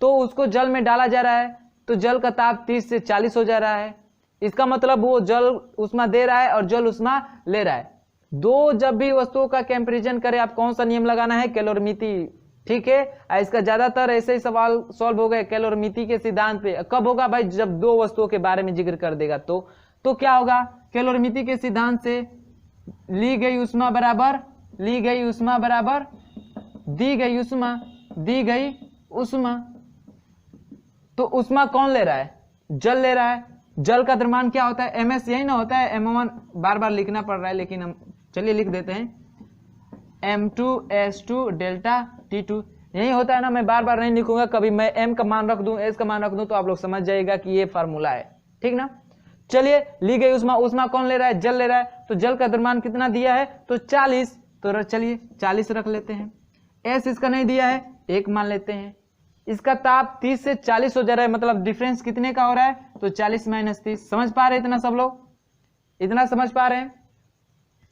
तो उसको जल में डाला जा रहा है। तो जल का ताप 30 से 40 हो जा रहा है। इसका मतलब वो जल उष्मा दे रहा है और जल उष्मा ले रहा है। दो जब भी वस्तुओं का कंपैरिजन करें, आप कौन सा नियम लगाना है? कैलोरीमिति। ठीक है, इसका ज्यादातर ऐसे ही सवाल सॉल्व हो गए कैलोरीमिति के सिद्धांत पे। कब होगा भाई? जब दो वस्तुओं के बारे में जिक्र कर देगा तो क्या होगा? कैलोरीमिति के सिद्धांत से ली गई ऊष्मा बराबर दी गई ऊष्मा। तो ऊष्मा कौन ले रहा है? जल ले रहा है। जल का द्रव्यमान क्या होता है? ms यही ना होता है। m1 बार बार लिखना पड़ रहा है, लेकिन हम चलिए लिख देते हैं m2s2 डेल्टा t2, यही होता है ना। मैं बार बार नहीं लिखूंगा, कभी मैं m का मान रख दूं, s का मान रख दूं, तो आप लोग समझ जाइएगा कि ये फार्मूला है। ठीक ना। चलिए, ली गई ऊष्मा कौन ले रहा है? जल ले रहा है। तो जल का द्रव्यमान कितना दिया है? तो 40। तो चलिए 40 रख लेते हैं। s इसका नहीं दिया है, 1 मान लेते हैं। इसका ताप 30 से 40 हो जा रहा है, मतलब डिफरेंस कितने का हो रहा है? तो 40 - 30। समझ पा रहे हैं इतना? सब लोग इतना समझ पा रहे हैं?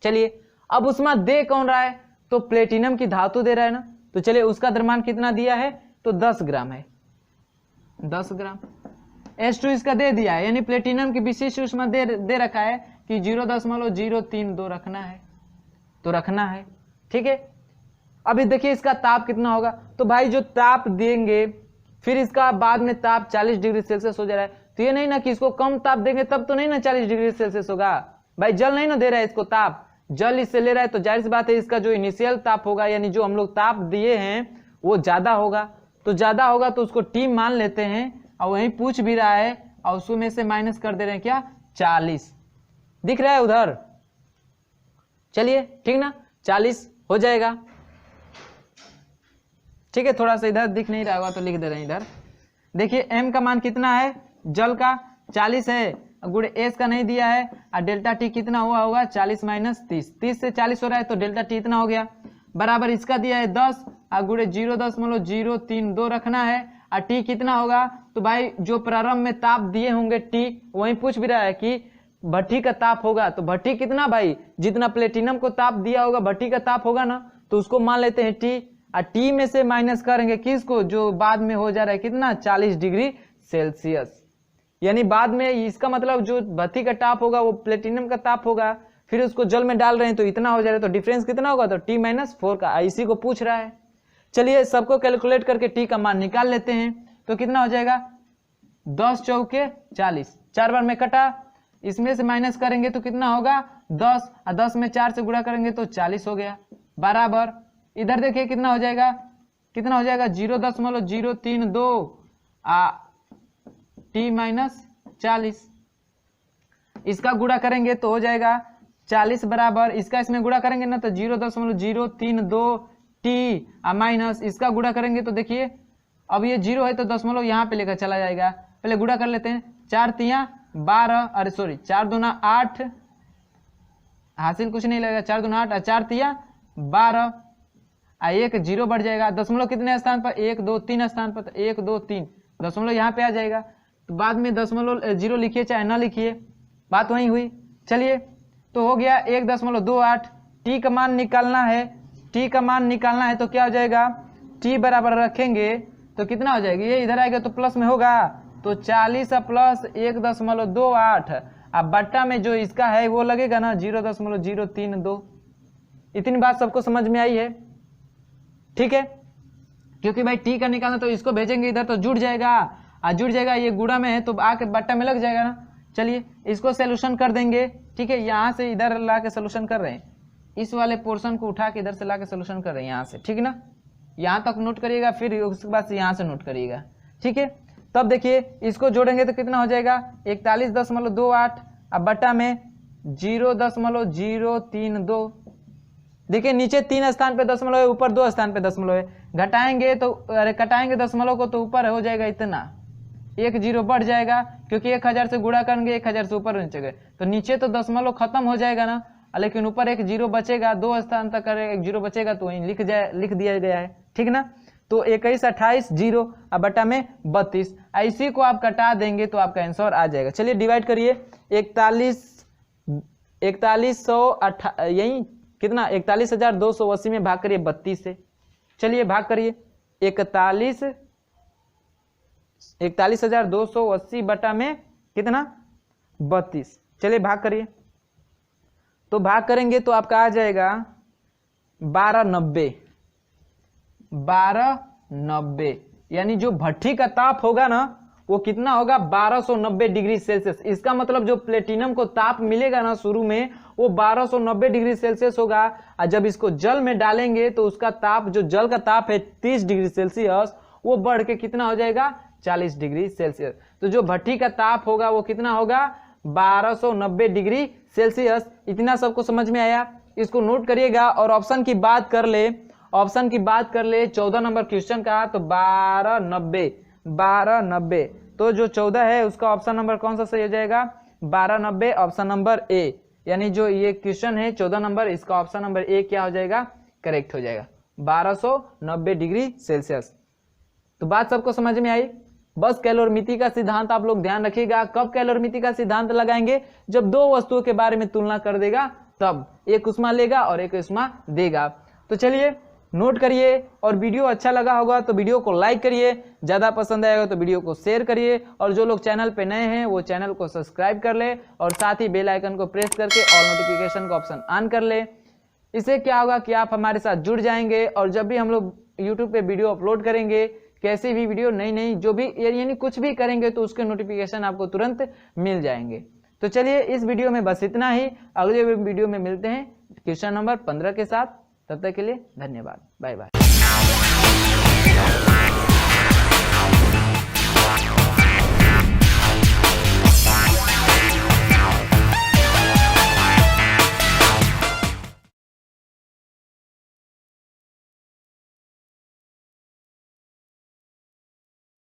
चलिए, अब ऊष्मा दे कौन रहा है? तो प्लेटिनम की धातु दे रहा है ना। तो चलिए, उसका द्रव्यमान कितना दिया है? तो 10 ग्राम है, 10 ग्राम। S2 इसका दे दिया है, यानी प्लेटिनम की विशिष्ट ऊष्मा दे रखा है कि 0.032 रखना है, तो रखना है। ठीक है, अभी देखिए इसका ताप कितना होगा। तो भाई जो ताप देंगे, फिर इसका बाद में ताप 40 डिग्री सेल्सियस हो जा रहा है। तो ये नहीं ना कि इसको कम ताप देंगे तब तो नहीं ना 40 डिग्री सेल्सियस होगा। भाई जल नहीं ना दे रहा है इसको ताप, जल इससे ले रहा है, तो जाहिर सी बात है इसका जो इनिशियल ताप होगा, यानी जो हम लोग ताप दिए हैं वो ज्यादा होगा। तो ज्यादा होगा तो उसको T मान लेते हैं, और वहीं पूछ भी रहा है और उसमें से माइनस कर दे रहे हैं क्या? 40 दिख रहा है उधर। चलिए ठीक ना, 40 हो जाएगा। ठीक है, थोड़ा सा इधर दिख नहीं रहा होगा तो लिख दे रहे हैं इधर। देखिए m का मान कितना है? जल का 40 है, गुणे s का नहीं दिया है, और डेल्टा t कितना हुआ होगा? 40 - 30। 30 से 40 हो रहा है तो डेल्टा t इतना हो गया, बराबर इसका दिया है 10, और गुणे 0.032 रखना है, और t कितना होगा? तो भाई जो प्रारंभ में ताप दिए होंगे t, वही पूछ भी रहा है कि भट्ठी का ताप होगा। तो भट्ठी कितना भाई? जितना प्लेटिनम को ताप दिया होगा भट्ठी का ताप होगा ना, तो उसको मान लेते हैं t, और t में से माइनस करेंगे किसको? जो बाद में हो जा रहा है कितना? 40 डिग्री सेल्सियस। यानी बाद में इसका मतलब जो भट्ठी का ताप होगा वो प्लेटिनम का ताप होगा, फिर उसको जल में डाल रहे हैं तो इतना हो जा रहा है, तो डिफरेंस कितना होगा? तो t - 4 का। इसी को पूछ रहा है। चलिए सबको कैलकुलेट करके t का मान निकाल लेते हैं। तो कितना हो जाएगा? 10 चौके 40, 4 बार में कटा, इसमें से माइनस करेंगे तो कितना होगा? 10, और 10 में 4 से गुणा करेंगे तो 40 हो गया, बराबर इधर देखिए कितना हो जाएगा? 0.032 t - 40। इसका गुणा करेंगे तो हो जाएगा 40 बराबर, इसका इसमें गुणा करेंगे ना तो 0.032 t, माइनस इसका गुणा करेंगे तो देखिए अब ये 0 है तो दशमलव यहाँ पे लेकर चला जाएगा। पहले गुणा कर लेते हैं। 4 तिया 12, अरे सॉरी 4 दूना 8, हासिल कुछ नहीं लगेगा, 4 दूना 8, 4 तिया 12, एक 0 बढ़ जाएगा। दशमलव कितने स्थान पर? 1 2 3 स्थान पर, 1 2 3 दशमलव यहाँ पे आ जाएगा। तो बाद में दशमलव 0 लिखिए चाहे ना लिखिए, बात वही हुई। चलिए तो हो गया 1.28। t का मान निकालना है, t का मान निकालना है तो क्या हो जाएगा? t बराबर रखेंगे तो कितना हो जाएगा? ये इधर आएगा तो प्लस में होगा, तो 40 प्लस 1.28, अब बट्टा में जो इसका है वो लगेगा ना 0.032। इतनी बात सबको समझ में आई है? ठीक है, क्योंकि भाई t का निकालना तो इसको भेजेंगे इधर तो जुड़ जाएगा, जुड़ जाएगा, ये गुणा में है तो आके बट्टा में लग जाएगा ना। चलिए इसको सोल्यूशन कर देंगे। ठीक है, यहाँ से इधर ला के सोल्यूशन कर रहे हैं, इस वाले पोर्शन को उठा के इधर से ला के सोल्यूशन कर रहे हैं यहाँ से। ठीक ना, यहाँ तक नोट करिएगा, फिर उसके बाद से यहाँ से नोट करिएगा। ठीक है, तब देखिए इसको जोड़ेंगे तो कितना हो जाएगा? 41.28, अब बट्टा में 0.032। देखिए नीचे 3 स्थान पे दशमलव है, ऊपर 2 स्थान पे दशमलव है, घटाएंगे तो अरे कटाएंगे दशमलव को तो ऊपर हो जाएगा इतना, 1 0 बढ़ जाएगा, क्योंकि 1000 से गुणा करेंगे 1000 से ऊपर नीचे गए तो नीचे तो दशमलव खत्म हो जाएगा ना, लेकिन ऊपर 1 0 बचेगा, 2 स्थान तक 1 0 बचेगा तो वहीं लिख दिया गया है। ठीक ना, तो 21 28 0, अब बटा में 32, इसी को आप कटा देंगे तो आपका आंसर आ जाएगा। चलिए डिवाइड करिए, 4100 यही कितना 41,280 में भाग करिए 32 से। चलिए भाग करिए, 41 41,280 बटा में कितना 32। चलिए भाग करिए, तो भाग करेंगे तो आपका आ जाएगा 1290, यानी जो भट्ठी का ताप होगा ना वो कितना होगा 1290 डिग्री सेल्सियस। इसका मतलब जो प्लेटिनम को ताप मिलेगा ना शुरू में वो 1290 डिग्री सेल्सियस होगा, और जब इसको जल में डालेंगे तो उसका ताप, जो जल का ताप है 30 डिग्री सेल्सियस, वो बढ़ के कितना हो जाएगा 40 डिग्री सेल्सियस। तो जो भट्ठी का ताप होगा वो कितना होगा 1290 डिग्री सेल्सियस। इतना सबको समझ में आया, इसको नोट करिएगा। और ऑप्शन की बात कर ले, ऑप्शन की बात कर ले 14 नंबर क्वेश्चन का, तो 1290, तो जो 14 है उसका ऑप्शन नंबर कौन सा सही हो जाएगा 1290, ऑप्शन नंबर ए। यानी जो ये क्वेश्चन है 14 नंबर, इसका ऑप्शन नंबर ए क्या हो जाएगा करेक्ट हो जाएगा 1290 डिग्री सेल्सियस। तो बात सबको समझ में आई। बस कैलोरीमिति का सिद्धांत आप लोग ध्यान रखिएगा। कब कैलोरीमिति का सिद्धांत लगाएंगे, जब दो वस्तुओं के बारे में तुलना कर देगा तब, एक उष्मा लेगा और एक उष्मा देगा। तो चलिए नोट करिए, और वीडियो अच्छा लगा होगा तो वीडियो को लाइक करिए, ज़्यादा पसंद आएगा तो वीडियो को शेयर करिए, और जो लोग चैनल पे नए हैं वो चैनल को सब्सक्राइब कर ले, और साथ ही बेल आइकन को प्रेस करके ऑल नोटिफिकेशन का ऑप्शन ऑन कर ले। इससे क्या होगा कि आप हमारे साथ जुड़ जाएंगे, और जब भी हम लोग यूट्यूब पे वीडियो अपलोड करेंगे, कैसी भी वीडियो नई जो भी यानी कुछ भी करेंगे तो उसके नोटिफिकेशन आपको तुरंत मिल जाएंगे। तो चलिए इस वीडियो में बस इतना ही, अगले वीडियो में मिलते हैं क्वेश्चन नंबर 15 के साथ। तब तक के लिए धन्यवाद, बाय बाय।